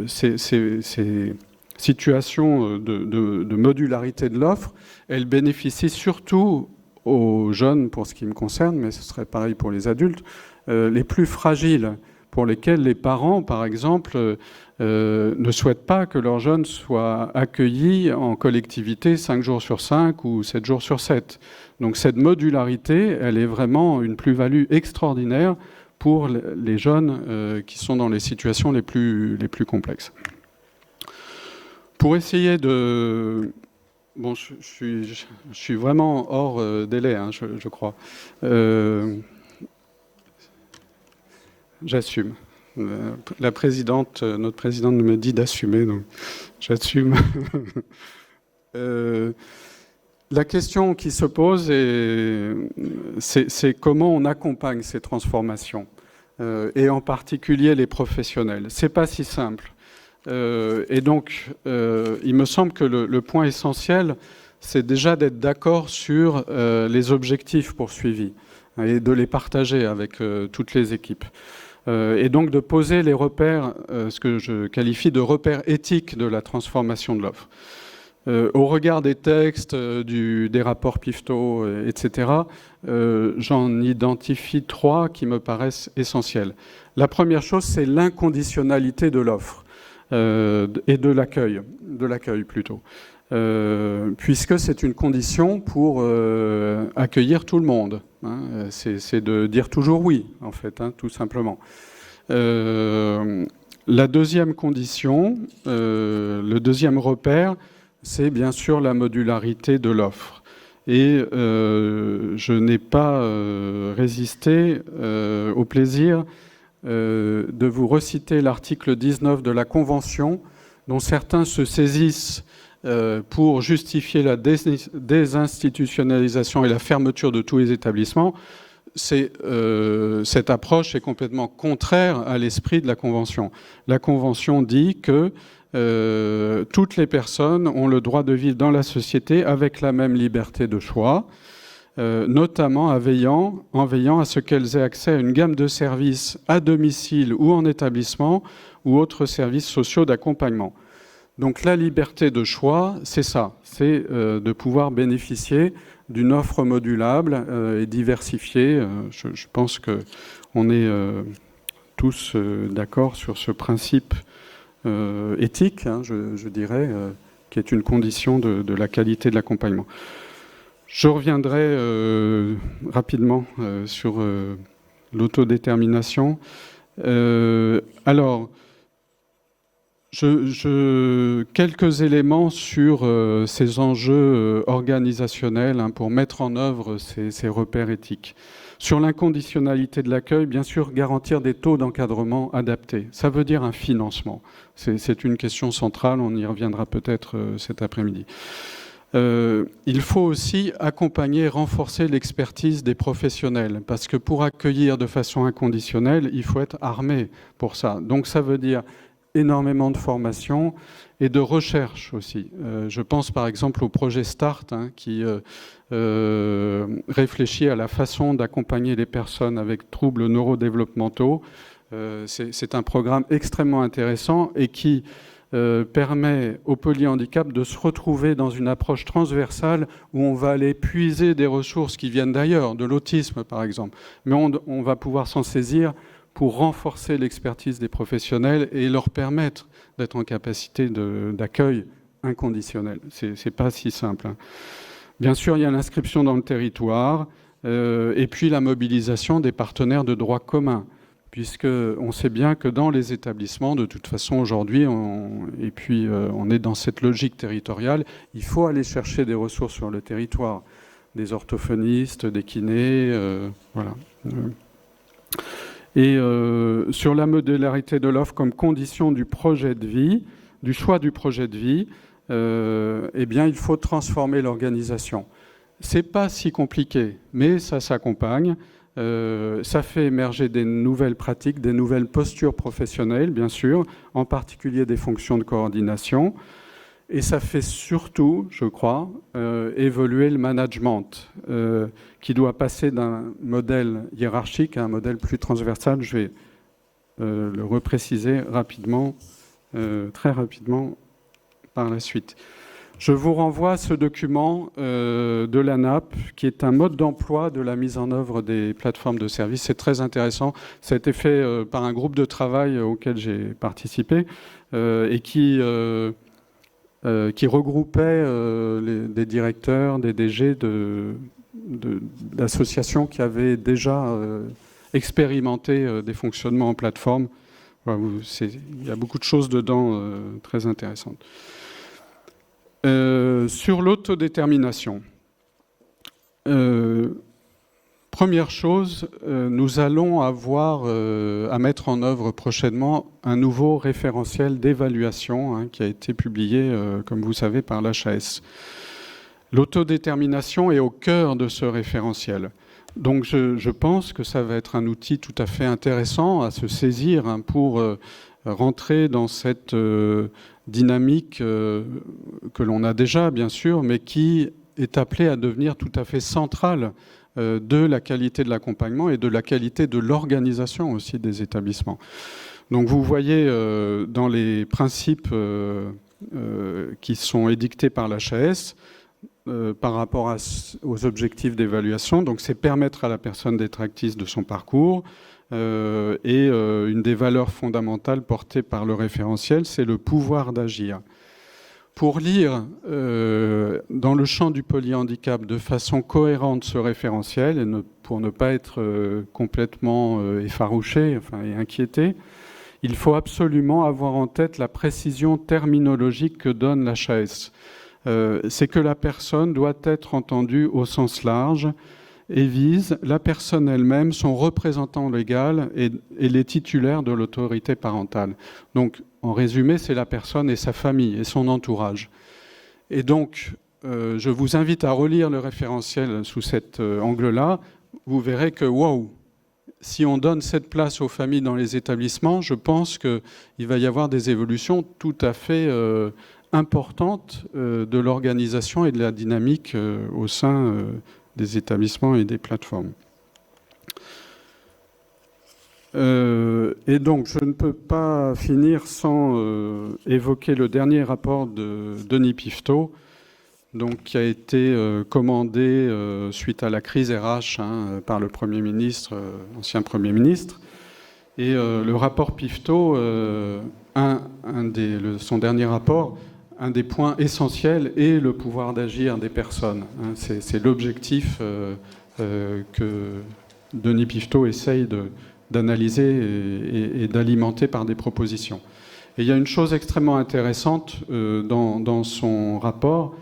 ces situations de modularité de l'offre, elles bénéficient surtout aux jeunes, pour ce qui me concerne, mais ce serait pareil pour les adultes, les plus fragiles, pour lesquels les parents, par exemple, ne souhaitent pas que leurs jeunes soient accueillis en collectivité 5 jours sur 5 ou 7 jours sur 7. Donc cette modularité, elle est vraiment une plus-value extraordinaire pour les jeunes qui sont dans les situations les plus complexes. Pour essayer de... Bon, je suis vraiment hors délai, hein, je crois. J'assume. Notre présidente me dit d'assumer, donc j'assume. La question qui se pose, c'est comment on accompagne ces transformations, et en particulier les professionnels. C'est pas si simple. Et donc, il me semble que le point essentiel, c'est déjà d'être d'accord sur les objectifs poursuivis et de les partager avec toutes les équipes. Et donc de poser les repères, ce que je qualifie de repères éthiques de la transformation de l'offre. Au regard des textes, des rapports PIFTO, etc., j'en identifie 3 qui me paraissent essentiels. La première chose, c'est l'inconditionnalité de l'offre et de l'accueil plutôt. Puisque c'est une condition pour accueillir tout le monde. Hein. C'est de dire toujours oui, en fait, hein, tout simplement. La deuxième condition, le deuxième repère, c'est bien sûr la modularité de l'offre. Et je n'ai pas résisté au plaisir de vous reciter l'article 19 de la Convention, dont certains se saisissent pour justifier la désinstitutionnalisation et la fermeture de tous les établissements. Cette approche est complètement contraire à l'esprit de la Convention. La Convention dit que toutes les personnes ont le droit de vivre dans la société avec la même liberté de choix, notamment en veillant à ce qu'elles aient accès à une gamme de services à domicile ou en établissement ou autres services sociaux d'accompagnement. Donc la liberté de choix, c'est ça, c'est de pouvoir bénéficier d'une offre modulable et diversifiée. Je pense qu'on est tous d'accord sur ce principe éthique, hein, je dirais, qui est une condition de la qualité de l'accompagnement. Je reviendrai rapidement sur l'autodétermination. Alors, quelques éléments sur ces enjeux organisationnels, hein, pour mettre en œuvre ces repères éthiques. Sur l'inconditionnalité de l'accueil, bien sûr, garantir des taux d'encadrement adaptés. Ça veut dire un financement. C'est une question centrale, on y reviendra peut-être cet après-midi. Il faut aussi accompagner et renforcer l'expertise des professionnels, parce que pour accueillir de façon inconditionnelle, il faut être armé pour ça. Donc ça veut dire énormément de formation et de recherche aussi. Je pense par exemple au projet START, hein, qui réfléchit à la façon d'accompagner les personnes avec troubles neurodéveloppementaux. C'est un programme extrêmement intéressant et qui permet au polyhandicap de se retrouver dans une approche transversale où on va aller puiser des ressources qui viennent d'ailleurs, de l'autisme par exemple. Mais on va pouvoir s'en saisir pour renforcer l'expertise des professionnels et leur permettre d'être en capacité d'accueil inconditionnel. C'est pas si simple, hein. Bien sûr, il y a l'inscription dans le territoire et puis la mobilisation des partenaires de droit commun, puisqu'on sait bien que dans les établissements, de toute façon, aujourd'hui, on est dans cette logique territoriale, il faut aller chercher des ressources sur le territoire, des orthophonistes, des kinés, voilà. Et sur la modularité de l'offre comme condition du projet de vie, du choix du projet de vie, eh bien, il faut transformer l'organisation. C'est pas si compliqué, mais ça s'accompagne. Ça fait émerger des nouvelles pratiques, des nouvelles postures professionnelles, bien sûr, en particulier des fonctions de coordination. Et ça fait surtout, je crois, évoluer le management, qui doit passer d'un modèle hiérarchique à un modèle plus transversal. Je vais le repréciser rapidement, très rapidement par la suite. Je vous renvoie à ce document de l'ANAP, qui est un mode d'emploi de la mise en œuvre des plateformes de services. C'est très intéressant. Ça a été fait par un groupe de travail auquel j'ai participé et qui regroupait des directeurs, des DG d'associations qui avaient déjà expérimenté des fonctionnements en plateforme. Voilà, il y a beaucoup de choses dedans très intéressantes. Sur l'autodétermination, première chose, nous allons avoir à mettre en œuvre prochainement un nouveau référentiel d'évaluation, hein, qui a été publié, comme vous savez, par l'HAS. L'autodétermination est au cœur de ce référentiel. Donc je pense que ça va être un outil tout à fait intéressant à se saisir, hein, pour rentrer dans cette dynamique que l'on a déjà, bien sûr, mais qui est appelée à devenir tout à fait centrale de la qualité de l'accompagnement et de la qualité de l'organisation aussi des établissements. Donc vous voyez dans les principes qui sont édictés par l'HAS par rapport aux objectifs d'évaluation, donc c'est permettre à la personne d'être actrice de son parcours, et une des valeurs fondamentales portées par le référentiel, c'est le pouvoir d'agir. Pour lire dans le champ du polyhandicap de façon cohérente ce référentiel, et pour ne pas être complètement effarouché, et inquiété, il faut absolument avoir en tête la précision terminologique que donne l'HAS. C'est que la personne doit être entendue au sens large et vise la personne elle-même, son représentant légal et les titulaires de l'autorité parentale. Donc, en résumé, c'est la personne et sa famille et son entourage. Et donc, je vous invite à relire le référentiel sous cet angle-là. Vous verrez que, waouh, si on donne cette place aux familles dans les établissements, je pense qu'il va y avoir des évolutions tout à fait importantes de l'organisation et de la dynamique au sein des établissements et des plateformes. Et donc, je ne peux pas finir sans évoquer le dernier rapport de Denis Piveteau, donc, qui a été commandé suite à la crise RH par le Premier ministre, ancien Premier ministre. Et le rapport Piveteau, son dernier rapport, un des points essentiels est le pouvoir d'agir des personnes. C'est l'objectif que Denis Piveteau essaye d'analyser et d'alimenter par des propositions. Et il y a une chose extrêmement intéressante dans son rapport,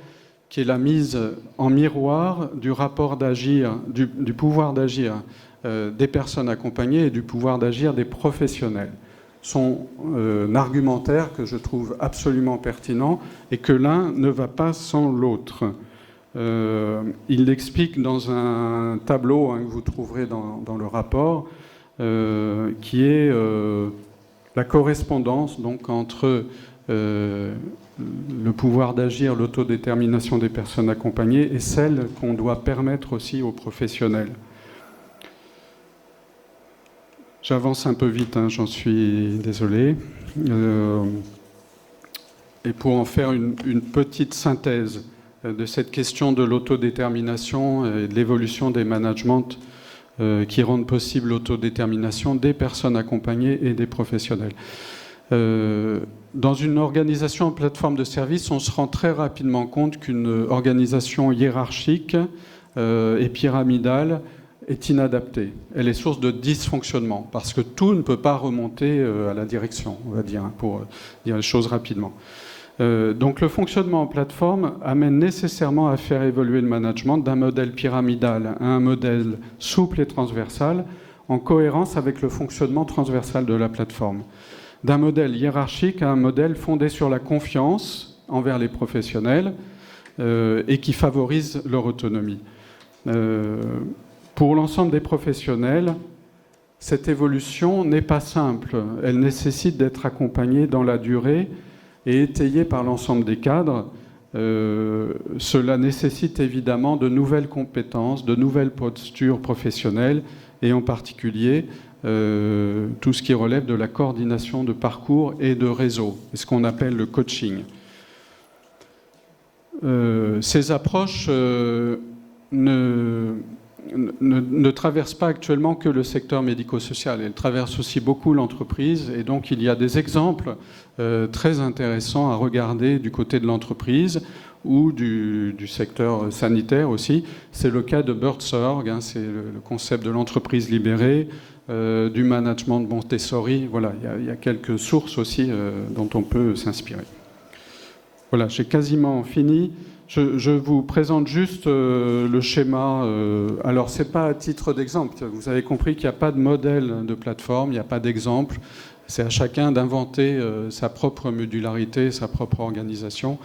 qui est la mise en miroir du rapport d'agir, du pouvoir d'agir des personnes accompagnées et du pouvoir d'agir des professionnels. Son argumentaire que je trouve absolument pertinent et que l'un ne va pas sans l'autre. Il l'explique dans un tableau que vous trouverez dans le rapport, qui est la correspondance donc, entre le pouvoir d'agir, l'autodétermination des personnes accompagnées et celle qu'on doit permettre aussi aux professionnels. J'avance un peu vite, j'en suis désolé. Et pour en faire une petite synthèse de cette question de l'autodétermination et de l'évolution des managements qui rendent possible l'autodétermination des personnes accompagnées et des professionnels. Dans une organisation en plateforme de service, on se rend très rapidement compte qu'une organisation hiérarchique et pyramidale est inadaptée. Elle est source de dysfonctionnement, parce que tout ne peut pas remonter à la direction, on va dire, pour dire les choses rapidement. Donc le fonctionnement en plateforme amène nécessairement à faire évoluer le management d'un modèle pyramidal à un modèle souple et transversal, en cohérence avec le fonctionnement transversal de la plateforme. D'un modèle hiérarchique à un modèle fondé sur la confiance envers les professionnels et qui favorise leur autonomie. Pour l'ensemble des professionnels, cette évolution n'est pas simple. Elle nécessite d'être accompagnée dans la durée et étayée par l'ensemble des cadres. Cela nécessite évidemment de nouvelles compétences, de nouvelles postures professionnelles et en particulier tout ce qui relève de la coordination de parcours et de réseau, ce qu'on appelle le coaching. Ces approches ne traversent pas actuellement que le secteur médico-social, elles traversent aussi beaucoup l'entreprise et donc il y a des exemples très intéressants à regarder du côté de l'entreprise ou du secteur sanitaire aussi. C'est le cas de Buurtzorg, c'est le concept de l'entreprise libérée, du management de Montessori. Voilà, il y a quelques sources aussi dont on peut s'inspirer. Voilà, j'ai quasiment fini. Je vous présente juste le schéma. Alors, ce n'est pas à titre d'exemple. Vous avez compris qu'il n'y a pas de modèle de plateforme, il n'y a pas d'exemple. C'est à chacun d'inventer sa propre modularité, sa propre organisation.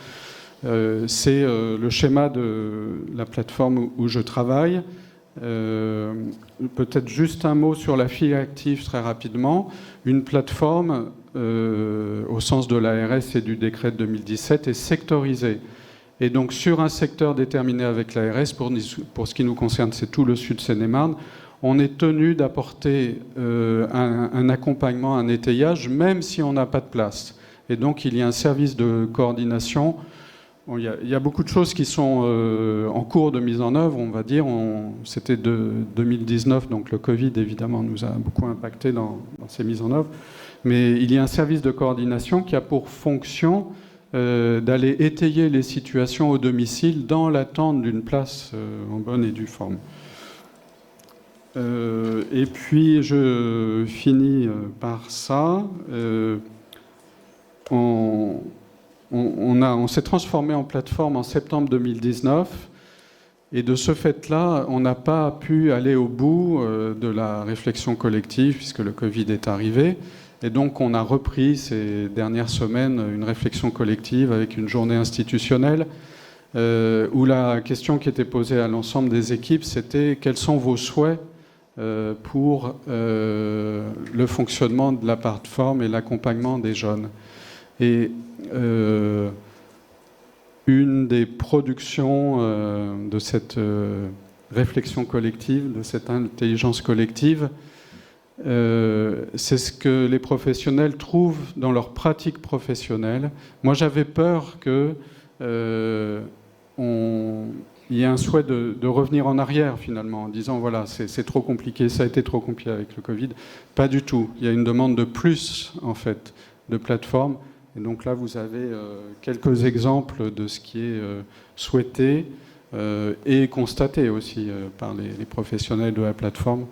C'est le schéma de la plateforme où je travaille. Peut-être juste un mot sur la filière active très rapidement. Une plateforme, au sens de l'ARS et du décret de 2017, est sectorisée. Et donc sur un secteur déterminé avec l'ARS, pour ce qui nous concerne, c'est tout le sud Seine-et-Marne, on est tenu d'apporter un accompagnement, un étayage, même si on n'a pas de place. Et donc il y a un service de coordination. Bon, il y a beaucoup de choses qui sont en cours de mise en œuvre, on va dire. C'était de 2019, donc le Covid, évidemment, nous a beaucoup impacté dans ces mises en œuvre. Mais il y a un service de coordination qui a pour fonction d'aller étayer les situations au domicile dans l'attente d'une place en bonne et due forme. Et puis, je finis par ça. On s'est transformé en plateforme en septembre 2019 et de ce fait-là, on n'a pas pu aller au bout de la réflexion collective puisque le Covid est arrivé. Et donc on a repris ces dernières semaines une réflexion collective avec une journée institutionnelle où la question qui était posée à l'ensemble des équipes, c'était quels sont vos souhaits pour le fonctionnement de la plateforme et l'accompagnement des jeunes. Et une des productions de cette réflexion collective, de cette intelligence collective, c'est ce que les professionnels trouvent dans leur pratique professionnelle. Moi, j'avais peur qu'il y ait un souhait de revenir en arrière, finalement, en disant, voilà, c'est trop compliqué, ça a été trop compliqué avec le Covid. Pas du tout. Il y a une demande de plus, en fait, de plateformes. Et donc là, vous avez quelques exemples de ce qui est souhaité et constaté aussi par les professionnels de la plateforme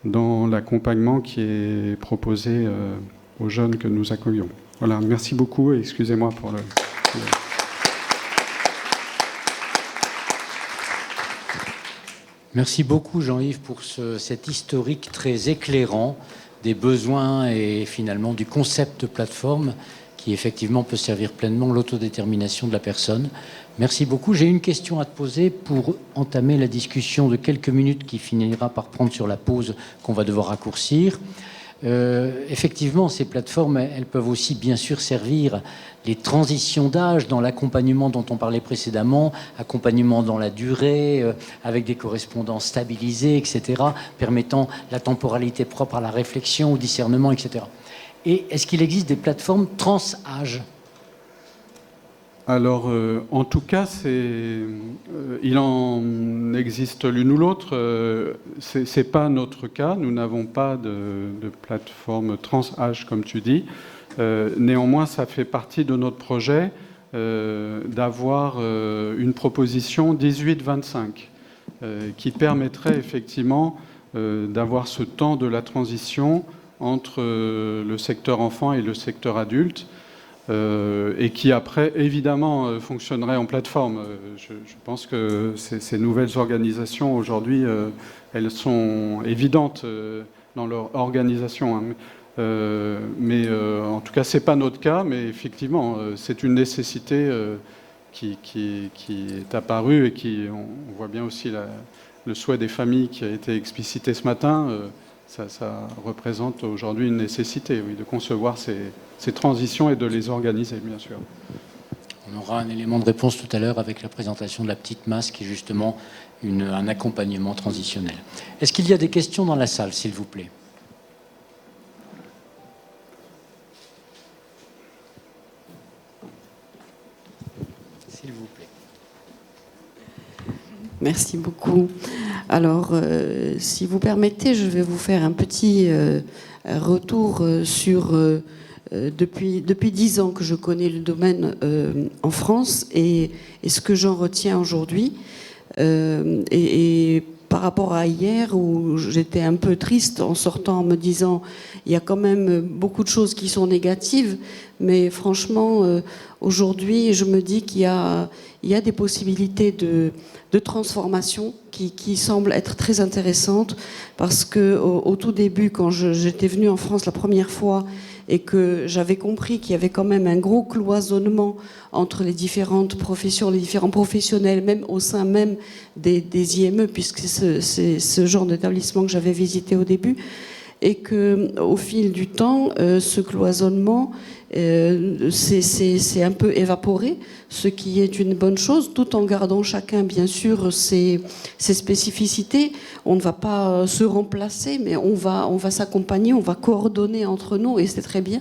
dans l'accompagnement qui est proposé aux jeunes que nous accueillons. Voilà, merci beaucoup et excusez-moi pour le... Merci beaucoup Jean-Yves pour cet historique très éclairant des besoins et finalement du concept de plateforme qui effectivement peut servir pleinement l'autodétermination de la personne. Merci beaucoup. J'ai une question à te poser pour entamer la discussion de quelques minutes qui finira par prendre sur la pause qu'on va devoir raccourcir. Effectivement, ces plateformes, elles peuvent aussi bien sûr servir les transitions d'âge dans l'accompagnement dont on parlait précédemment, accompagnement dans la durée, avec des correspondances stabilisées, etc., permettant la temporalité propre à la réflexion, au discernement, etc. Et est-ce qu'il existe des plateformes trans-âge ? Alors, en tout cas, il en existe l'une ou l'autre. C'est pas notre cas. Nous n'avons pas de plateforme trans-âge, comme tu dis. Néanmoins, ça fait partie de notre projet d'avoir une proposition 18-25 qui permettrait effectivement d'avoir ce temps de la transition entre le secteur enfant et le secteur adulte. Et qui après, évidemment, fonctionnerait en plateforme. Je pense que ces nouvelles organisations, aujourd'hui, elles sont évidentes dans leur organisation. Hein. Mais en tout cas, ce n'est pas notre cas, mais effectivement, c'est une nécessité qui est apparue et on voit bien aussi le souhait des familles qui a été explicité ce matin. Ça représente aujourd'hui une nécessité, oui, de concevoir ces transitions et de les organiser, bien sûr. On aura un élément de réponse tout à l'heure avec la présentation de la petite masse qui est justement un accompagnement transitionnel. Est-ce qu'il y a des questions dans la salle, s'il vous plaît ? S'il vous plaît. Merci beaucoup. Alors, si vous permettez, je vais vous faire un petit retour sur... Depuis 10 ans que je connais le domaine en France et ce que j'en retiens aujourd'hui. Et par rapport à hier, où j'étais un peu triste en sortant en me disant il y a quand même beaucoup de choses qui sont négatives, mais franchement, aujourd'hui, je me dis qu'il y a des possibilités de transformation qui semblent être très intéressantes, parce qu'au tout début, quand j'étais venue en France la première fois, et que j'avais compris qu'il y avait quand même un gros cloisonnement entre les différentes professions, les différents professionnels, même au sein même des IME, puisque c'est ce genre d'établissement que j'avais visité au début, et qu'au fil du temps, ce cloisonnement c'est un peu évaporé, ce qui est une bonne chose, tout en gardant chacun, bien sûr, ses spécificités. On ne va pas se remplacer, mais on va s'accompagner, on va coordonner entre nous, et c'est très bien.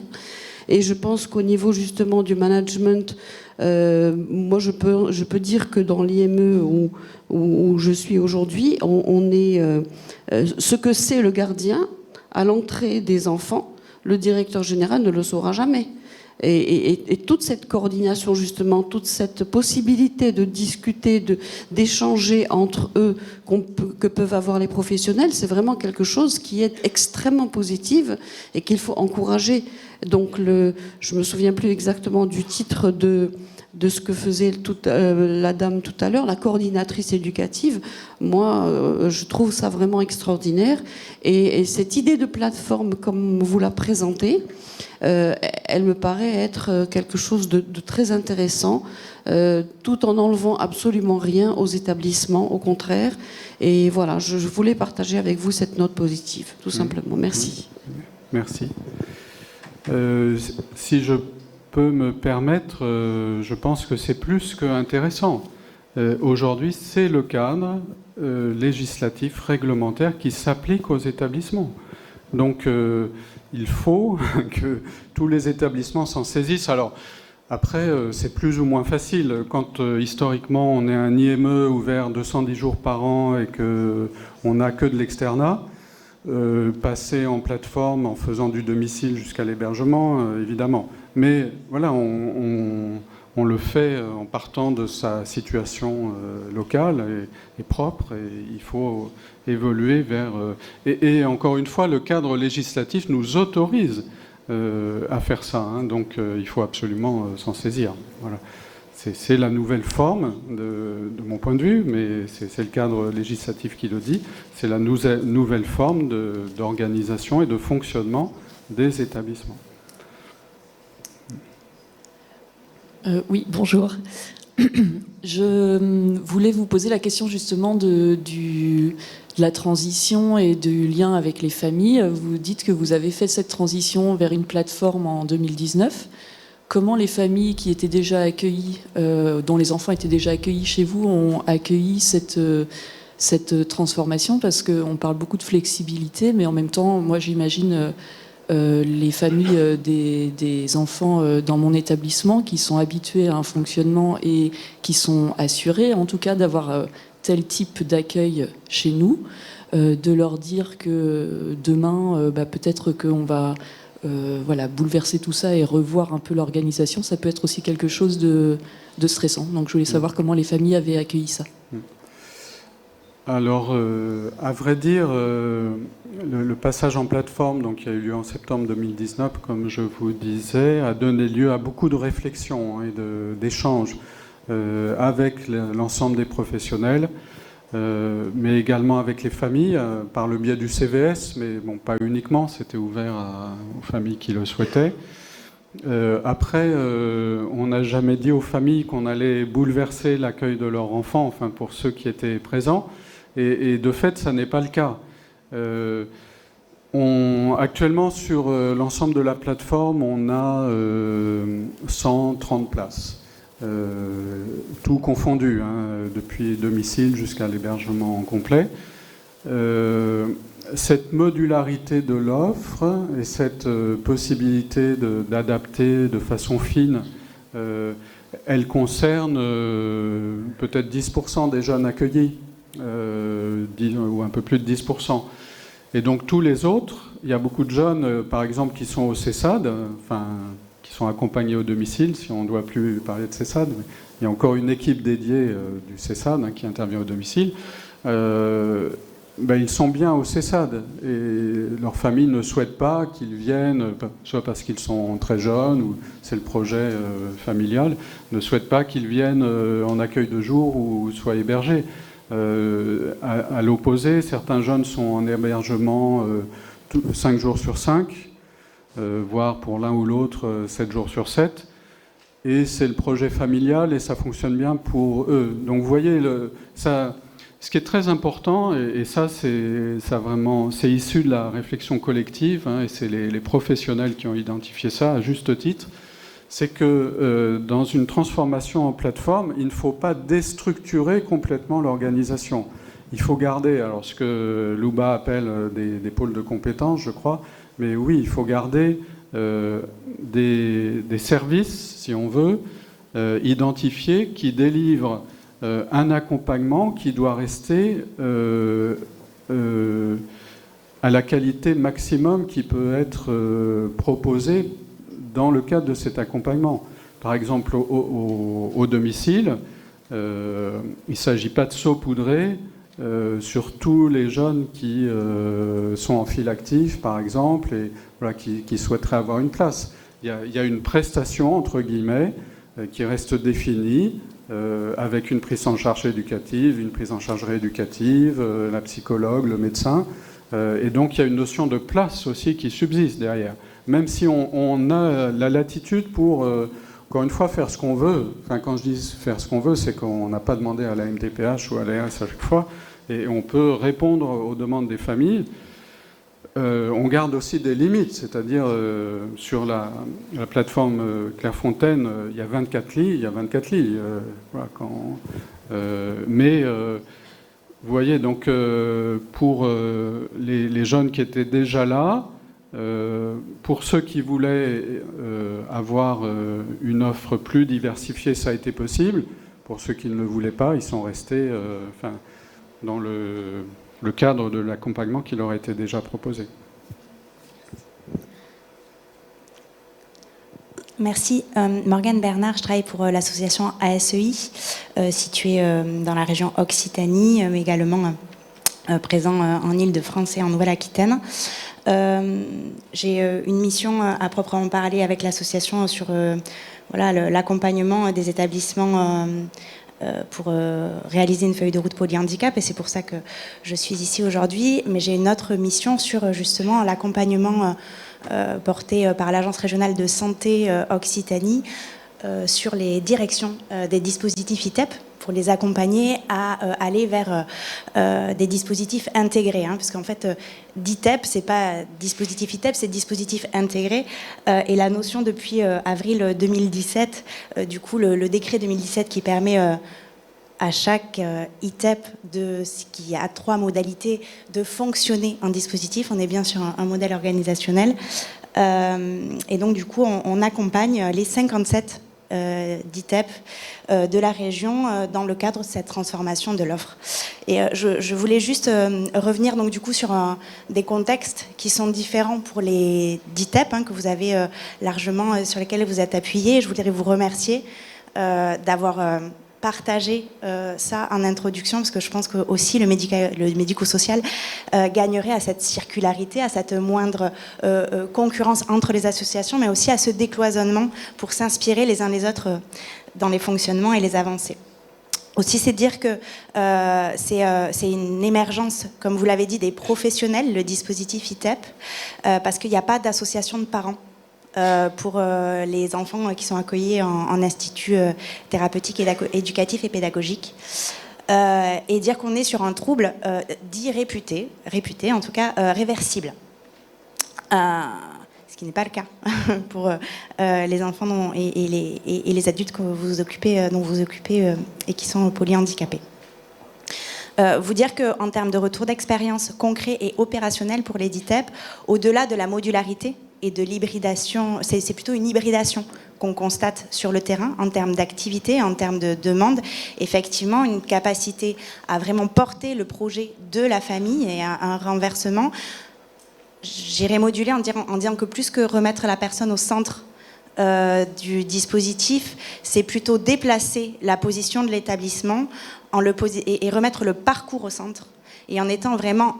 Et je pense qu'au niveau, justement, du management, moi, je peux dire que dans l'IME où je suis aujourd'hui, on est... ce que c'est le gardien, à l'entrée des enfants, le directeur général ne le saura jamais. Et toute cette coordination, justement, toute cette possibilité de discuter, d'échanger entre eux que peuvent avoir les professionnels, c'est vraiment quelque chose qui est extrêmement positif et qu'il faut encourager. Donc, je me souviens plus exactement du titre de de ce que faisait la dame tout à l'heure, la coordinatrice éducative. Moi, je trouve ça vraiment extraordinaire. Et cette idée de plateforme, comme vous la présentez, elle me paraît être quelque chose de très intéressant, tout en n'enlevant absolument rien aux établissements, au contraire. Et voilà, je voulais partager avec vous cette note positive, tout simplement. Merci. Merci. Si je peux me permettre, je pense que c'est plus qu'intéressant. Aujourd'hui, c'est le cadre législatif, réglementaire qui s'applique aux établissements. Donc, il faut que tous les établissements s'en saisissent. Alors, après, c'est plus ou moins facile. Quand, historiquement, on est un IME ouvert 210 jours par an et qu'on n'a que de l'externat, passer en plateforme en faisant du domicile jusqu'à l'hébergement, évidemment. Mais voilà, on le fait en partant de sa situation locale et propre, et il faut évoluer vers... Et encore une fois, le cadre législatif nous autorise à faire ça, hein, donc il faut absolument s'en saisir. Voilà. C'est la nouvelle forme, de mon point de vue, mais c'est le cadre législatif qui le dit, c'est la nouvelle forme d'organisation et de fonctionnement des établissements. Oui, bonjour. Je voulais vous poser la question justement de la transition et du lien avec les familles. Vous dites que vous avez fait cette transition vers une plateforme en 2019. Comment les familles qui étaient déjà accueillies, dont les enfants étaient déjà accueillis chez vous, ont accueilli cette transformation? Parce qu'on parle beaucoup de flexibilité, mais en même temps, moi j'imagine les familles des enfants dans mon établissement qui sont habitués à un fonctionnement et qui sont assurés, en tout cas, d'avoir tel type d'accueil chez nous, de leur dire que demain, peut-être qu'on va... bouleverser tout ça et revoir un peu l'organisation, ça peut être aussi quelque chose de stressant. Donc je voulais savoir comment les familles avaient accueilli ça. Alors, à vrai dire, le passage en plateforme, donc, qui a eu lieu en septembre 2019, comme je vous disais, a donné lieu à beaucoup de réflexions et d'échanges avec l'ensemble des professionnels, mais également avec les familles, par le biais du CVS, mais bon, pas uniquement, c'était ouvert aux familles qui le souhaitaient. Après, on n'a jamais dit aux familles qu'on allait bouleverser l'accueil de leurs enfants, enfin pour ceux qui étaient présents, et de fait, ça n'est pas le cas. Actuellement, sur l'ensemble de la plateforme, on a 130 places. Tout confondu, hein, depuis domicile jusqu'à l'hébergement complet. Cette modularité de l'offre et cette possibilité d'adapter de façon fine, elle concerne peut-être 10% des jeunes accueillis, ou un peu plus de 10%. Et donc tous les autres, il y a beaucoup de jeunes, par exemple, qui sont au CESAD, qui sont accompagnés au domicile, si on ne doit plus parler de CESAD, mais il y a encore une équipe dédiée du CESAD qui intervient au domicile. Ils sont bien au CESAD et leur famille ne souhaite pas qu'ils viennent, soit parce qu'ils sont très jeunes ou c'est le projet familial, ne souhaite pas qu'ils viennent en accueil de jour ou soient hébergés. À l'opposé, certains jeunes sont en hébergement 5 jours sur 5, voire pour l'un ou l'autre 7 jours sur 7. Et c'est le projet familial et ça fonctionne bien pour eux. Donc vous voyez, ce qui est très important, et ça c'est issu de la réflexion collective, et c'est les professionnels qui ont identifié ça à juste titre, c'est que dans une transformation en plateforme, il ne faut pas déstructurer complètement l'organisation. Il faut garder, alors ce que Louba appelle des pôles de compétences, je crois, mais oui, il faut garder des services, si on veut, identifiés, qui délivrent un accompagnement qui doit rester à la qualité maximum qui peut être proposée dans le cadre de cet accompagnement. Par exemple, au domicile, il ne s'agit pas de saupoudrer sur tous les jeunes qui sont en file active, par exemple, et voilà, qui souhaiteraient avoir une place. Il y a une prestation, entre guillemets, qui reste définie, avec une prise en charge éducative, une prise en charge rééducative, la psychologue, le médecin. Et donc il y a une notion de place aussi qui subsiste derrière. Même si on a la latitude pour, encore une fois, faire ce qu'on veut. Enfin, quand je dis faire ce qu'on veut, c'est qu'on n'a pas demandé à la MDPH ou à l'ARS à chaque fois. Et on peut répondre aux demandes des familles. On garde aussi des limites, c'est-à-dire sur la plateforme Clairefontaine, il y a 24 lits, il y a 24 lits. Voilà, mais vous voyez, donc pour les jeunes qui étaient déjà là, pour ceux qui voulaient avoir une offre plus diversifiée, ça a été possible. Pour ceux qui ne le voulaient pas, ils sont restés dans le cadre de l'accompagnement qui leur a été déjà proposé. Merci. Morgane Bernard, je travaille pour l'association ASEI, située dans la région Occitanie, mais également présent en Île-de-France et en Nouvelle-Aquitaine. J'ai une mission à proprement parler avec l'association sur l'accompagnement des établissements pour réaliser une feuille de route polyhandicap, et c'est pour ça que je suis ici aujourd'hui. Mais j'ai une autre mission sur justement l'accompagnement porté par l'Agence régionale de santé Occitanie sur les directions des dispositifs ITEP, pour les accompagner à aller vers des dispositifs intégrés, parce qu'en fait d'ITEP, c'est pas dispositif ITEP, c'est dispositif intégré, et la notion depuis avril 2017, du coup le décret 2017 qui permet à chaque ITEP qui a 3 modalités de fonctionner en dispositif. On est bien sur un modèle organisationnel, et donc du coup on accompagne les 57 d'ITEP de la région dans le cadre de cette transformation de l'offre. Et je voulais juste revenir donc du coup sur des contextes qui sont différents pour les DITEP, que vous avez largement, sur lesquels vous êtes appuyés. Je voudrais vous remercier d'avoir partagé ça en introduction, parce que je pense que aussi le médico-social gagnerait à cette circularité, à cette moindre concurrence entre les associations, mais aussi à ce décloisonnement pour s'inspirer les uns les autres dans les fonctionnements et les avancées. Aussi, c'est dire que c'est une émergence, comme vous l'avez dit, des professionnels, le dispositif ITEP, parce qu'il n'y a pas d'association de parents pour les enfants qui sont accueillis en institut thérapeutique, éducatif et pédagogique. Et dire qu'on est sur un trouble dit réputé en tout cas réversible. Ce qui n'est pas le cas pour les enfants et les adultes que vous occupez, dont vous vous occupez et qui sont polyhandicapés. Vous dire qu'en termes de retour d'expérience concret et opérationnel pour les DITEP, au-delà de la modularité et de l'hybridation, c'est plutôt une hybridation qu'on constate sur le terrain en termes d'activité, en termes de demande. Effectivement, une capacité à vraiment porter le projet de la famille et un renversement. J'irais moduler en disant que plus que remettre la personne au centre du dispositif, c'est plutôt déplacer la position de l'établissement et remettre le parcours au centre, et en étant vraiment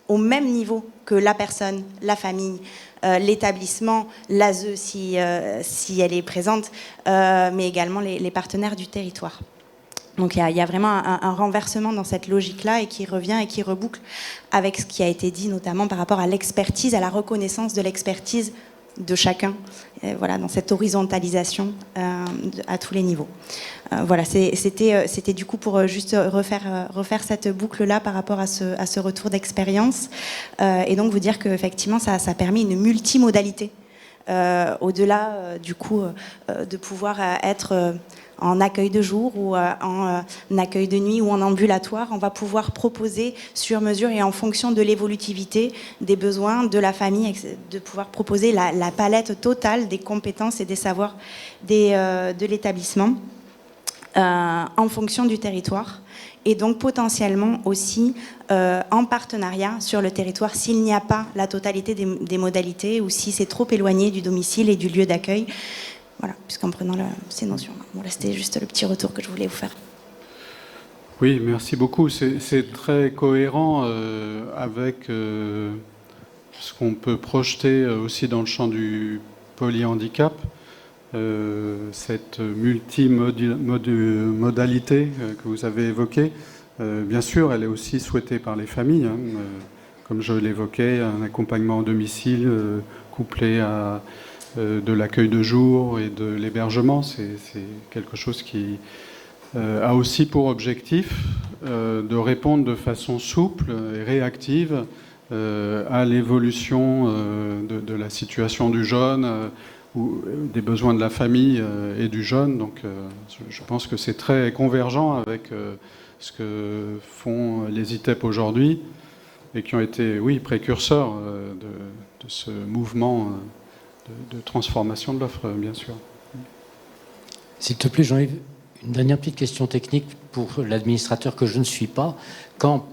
au même niveau que la personne, la famille, l'établissement, l'ASE si elle est présente, mais également les partenaires du territoire. Donc il y a vraiment un renversement dans cette logique-là, et qui revient et qui reboucle avec ce qui a été dit notamment par rapport à l'expertise, à la reconnaissance de l'expertise de chacun, voilà, dans cette horizontalisation à tous les niveaux. Voilà, c'était du coup pour juste refaire cette boucle-là par rapport à ce retour d'expérience, et donc vous dire qu'effectivement ça permet une multimodalité, au-delà du coup de pouvoir être en accueil de jour ou en accueil de nuit ou en ambulatoire. On va pouvoir proposer sur mesure et en fonction de l'évolutivité des besoins de la famille, de pouvoir proposer la palette totale des compétences et des savoirs de l'établissement en fonction du territoire, et donc potentiellement aussi en partenariat sur le territoire s'il n'y a pas la totalité des modalités, ou si c'est trop éloigné du domicile et du lieu d'accueil. Voilà, puisqu'en prenant ces notions. Bon, là, c'était juste le petit retour que je voulais vous faire. Oui, merci beaucoup. C'est très cohérent avec ce qu'on peut projeter aussi dans le champ du polyhandicap. cette multimodalité que vous avez évoquée. Bien sûr, elle est aussi souhaitée par les familles, hein, comme je l'évoquais, un accompagnement en domicile couplé à de l'accueil de jour et de l'hébergement. C'est quelque chose qui a aussi pour objectif de répondre de façon souple et réactive à l'évolution de la situation du jeune ou des besoins de la famille et du jeune. Donc je pense que c'est très convergent avec ce que font les ITEP aujourd'hui et qui ont été, oui, précurseurs de ce mouvement de transformation de l'offre, bien sûr. S'il te plaît, Jean-Yves, une dernière petite question technique pour l'administrateur que je ne suis pas. Quand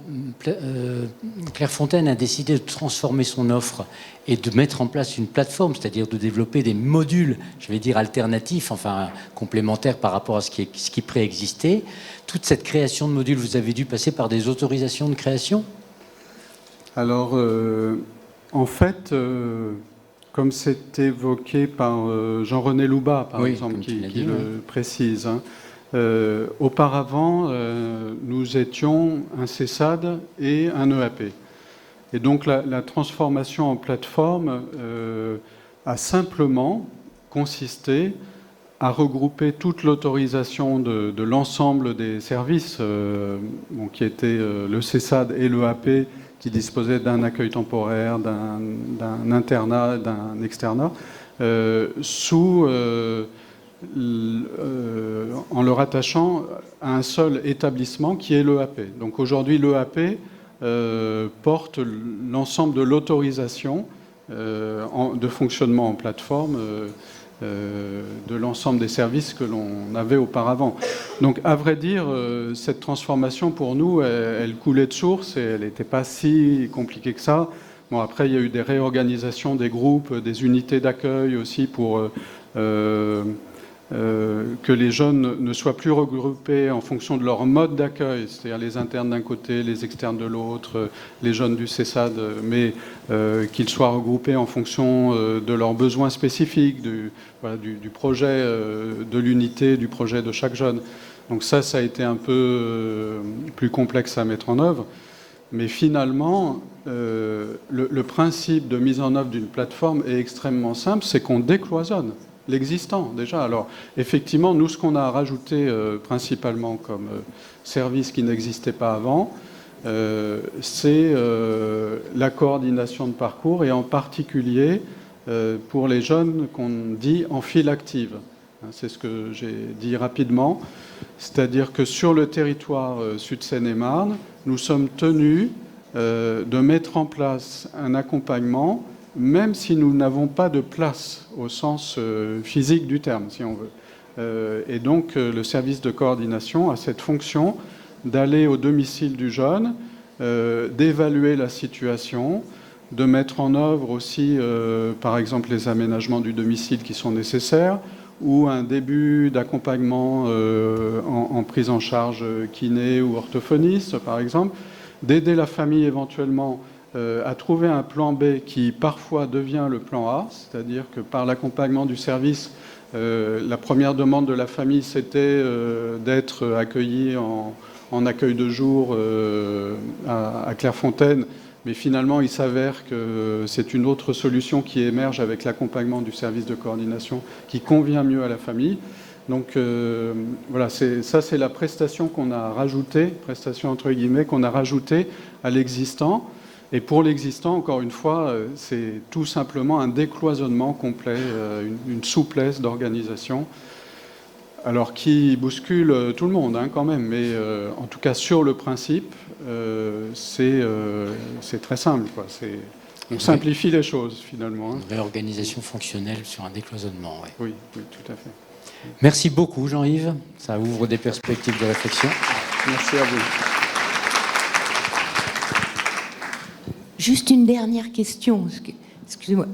Clairefontaine a décidé de transformer son offre et de mettre en place une plateforme, c'est-à-dire de développer des modules, je vais dire alternatifs, enfin complémentaires par rapport à ce qui préexistait, toute cette création de modules, vous avez dû passer par des autorisations de création ? Alors, en fait, comme c'est évoqué par Jean-René Loubat, par exemple, qui le précise, hein, auparavant, nous étions un CESAD et un EAP. Et donc la transformation en plateforme a simplement consisté à regrouper toute l'autorisation de l'ensemble des services, qui étaient le CESAD et l'EAP, qui disposaient d'un accueil temporaire, d'un internat, d'un externat, en le rattachant à un seul établissement qui est l'EAP. Donc aujourd'hui, l'EAP porte l'ensemble de l'autorisation de fonctionnement en plateforme de l'ensemble des services que l'on avait auparavant. Donc, à vrai dire, cette transformation, pour nous, elle coulait de source et elle n'était pas si compliquée que ça. Bon, après, il y a eu des réorganisations des groupes, des unités d'accueil aussi pour que les jeunes ne soient plus regroupés en fonction de leur mode d'accueil, c'est-à-dire les internes d'un côté, les externes de l'autre, les jeunes du CESAD, mais qu'ils soient regroupés en fonction de leurs besoins spécifiques, du projet de l'unité, du projet de chaque jeune. Donc ça a été un peu plus complexe à mettre en œuvre. Mais finalement, le principe de mise en œuvre d'une plateforme est extrêmement simple, c'est qu'on décloisonne l'existant déjà. Alors effectivement, nous, ce qu'on a rajouté principalement comme service qui n'existait pas avant, c'est la coordination de parcours et en particulier pour les jeunes qu'on dit en file active. C'est ce que j'ai dit rapidement. C'est-à-dire que sur le territoire Sud-Seine-et-Marne, nous sommes tenus de mettre en place un accompagnement même si nous n'avons pas de place au sens physique du terme, si on veut. Et donc, le service de coordination a cette fonction d'aller au domicile du jeune, d'évaluer la situation, de mettre en œuvre aussi, par exemple, les aménagements du domicile qui sont nécessaires, ou un début d'accompagnement en prise en charge kiné ou orthophoniste, par exemple, d'aider la famille éventuellement à trouver un plan B qui parfois devient le plan A, c'est-à-dire que par l'accompagnement du service, la première demande de la famille, c'était d'être accueilli en accueil de jour à Clairefontaine, mais finalement il s'avère que c'est une autre solution qui émerge avec l'accompagnement du service de coordination qui convient mieux à la famille. Donc voilà, ça c'est la prestation qu'on a rajoutée, prestation entre guillemets, qu'on a rajoutée à l'existant. Et pour l'existant, encore une fois, c'est tout simplement un décloisonnement complet, une souplesse d'organisation, alors qui bouscule tout le monde quand même, mais en tout cas sur le principe, c'est très simple, quoi. On simplifie les choses finalement. Une réorganisation fonctionnelle sur un décloisonnement, oui. Oui, tout à fait. Merci beaucoup Jean-Yves, ça ouvre des perspectives de réflexion. Merci à vous. Juste une dernière question, excusez-moi,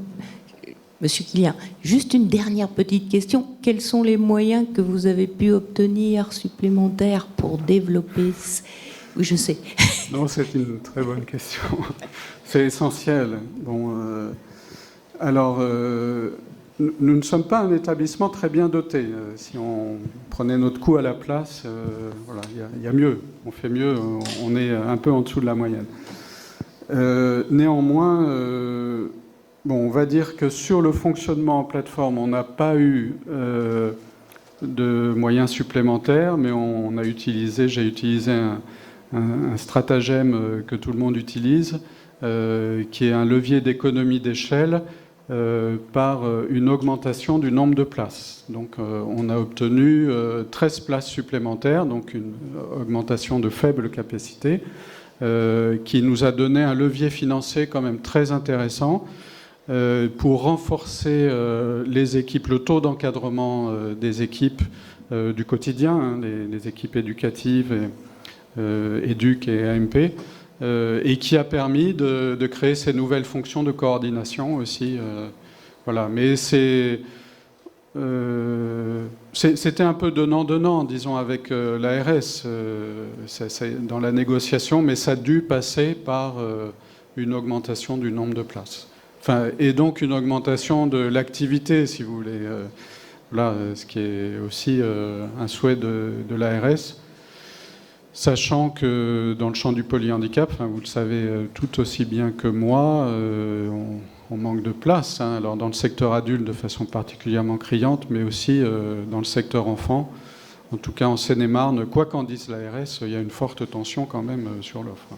Monsieur Quilien, juste une dernière petite question. Quels sont les moyens que vous avez pu obtenir supplémentaires pour développer Oui, je sais. Non, c'est une très bonne question. C'est essentiel. Bon, alors, nous ne sommes pas un établissement très bien doté. Si on prenait notre coût à la place, voilà, il y a mieux. On fait mieux, on est un peu en dessous de la moyenne. Néanmoins, bon, on va dire que sur le fonctionnement en plateforme, on n'a pas eu de moyens supplémentaires, mais j'ai utilisé un stratagème que tout le monde utilise, qui est un levier d'économie d'échelle par une augmentation du nombre de places. Donc on a obtenu 13 places supplémentaires, donc une augmentation de faible capacité, qui nous a donné un levier financier quand même très intéressant pour renforcer les équipes, le taux d'encadrement des équipes du quotidien, hein, les équipes éducatives, éduc et AMP, et qui a permis de créer ces nouvelles fonctions de coordination aussi. Voilà. Mais c'était un peu donnant-donnant, disons, avec l'ARS dans la négociation, mais ça a dû passer par une augmentation du nombre de places. Enfin, et donc une augmentation de l'activité, si vous voulez. Là, ce qui est aussi un souhait de l'ARS. Sachant que dans le champ du polyhandicap, vous le savez tout aussi bien que moi, on manque de place. Hein. Alors dans le secteur adulte de façon particulièrement criante, mais aussi dans le secteur enfant. En tout cas en Seine-et-Marne, quoi qu'en dise l'ARS, il y a une forte tension quand même sur l'offre.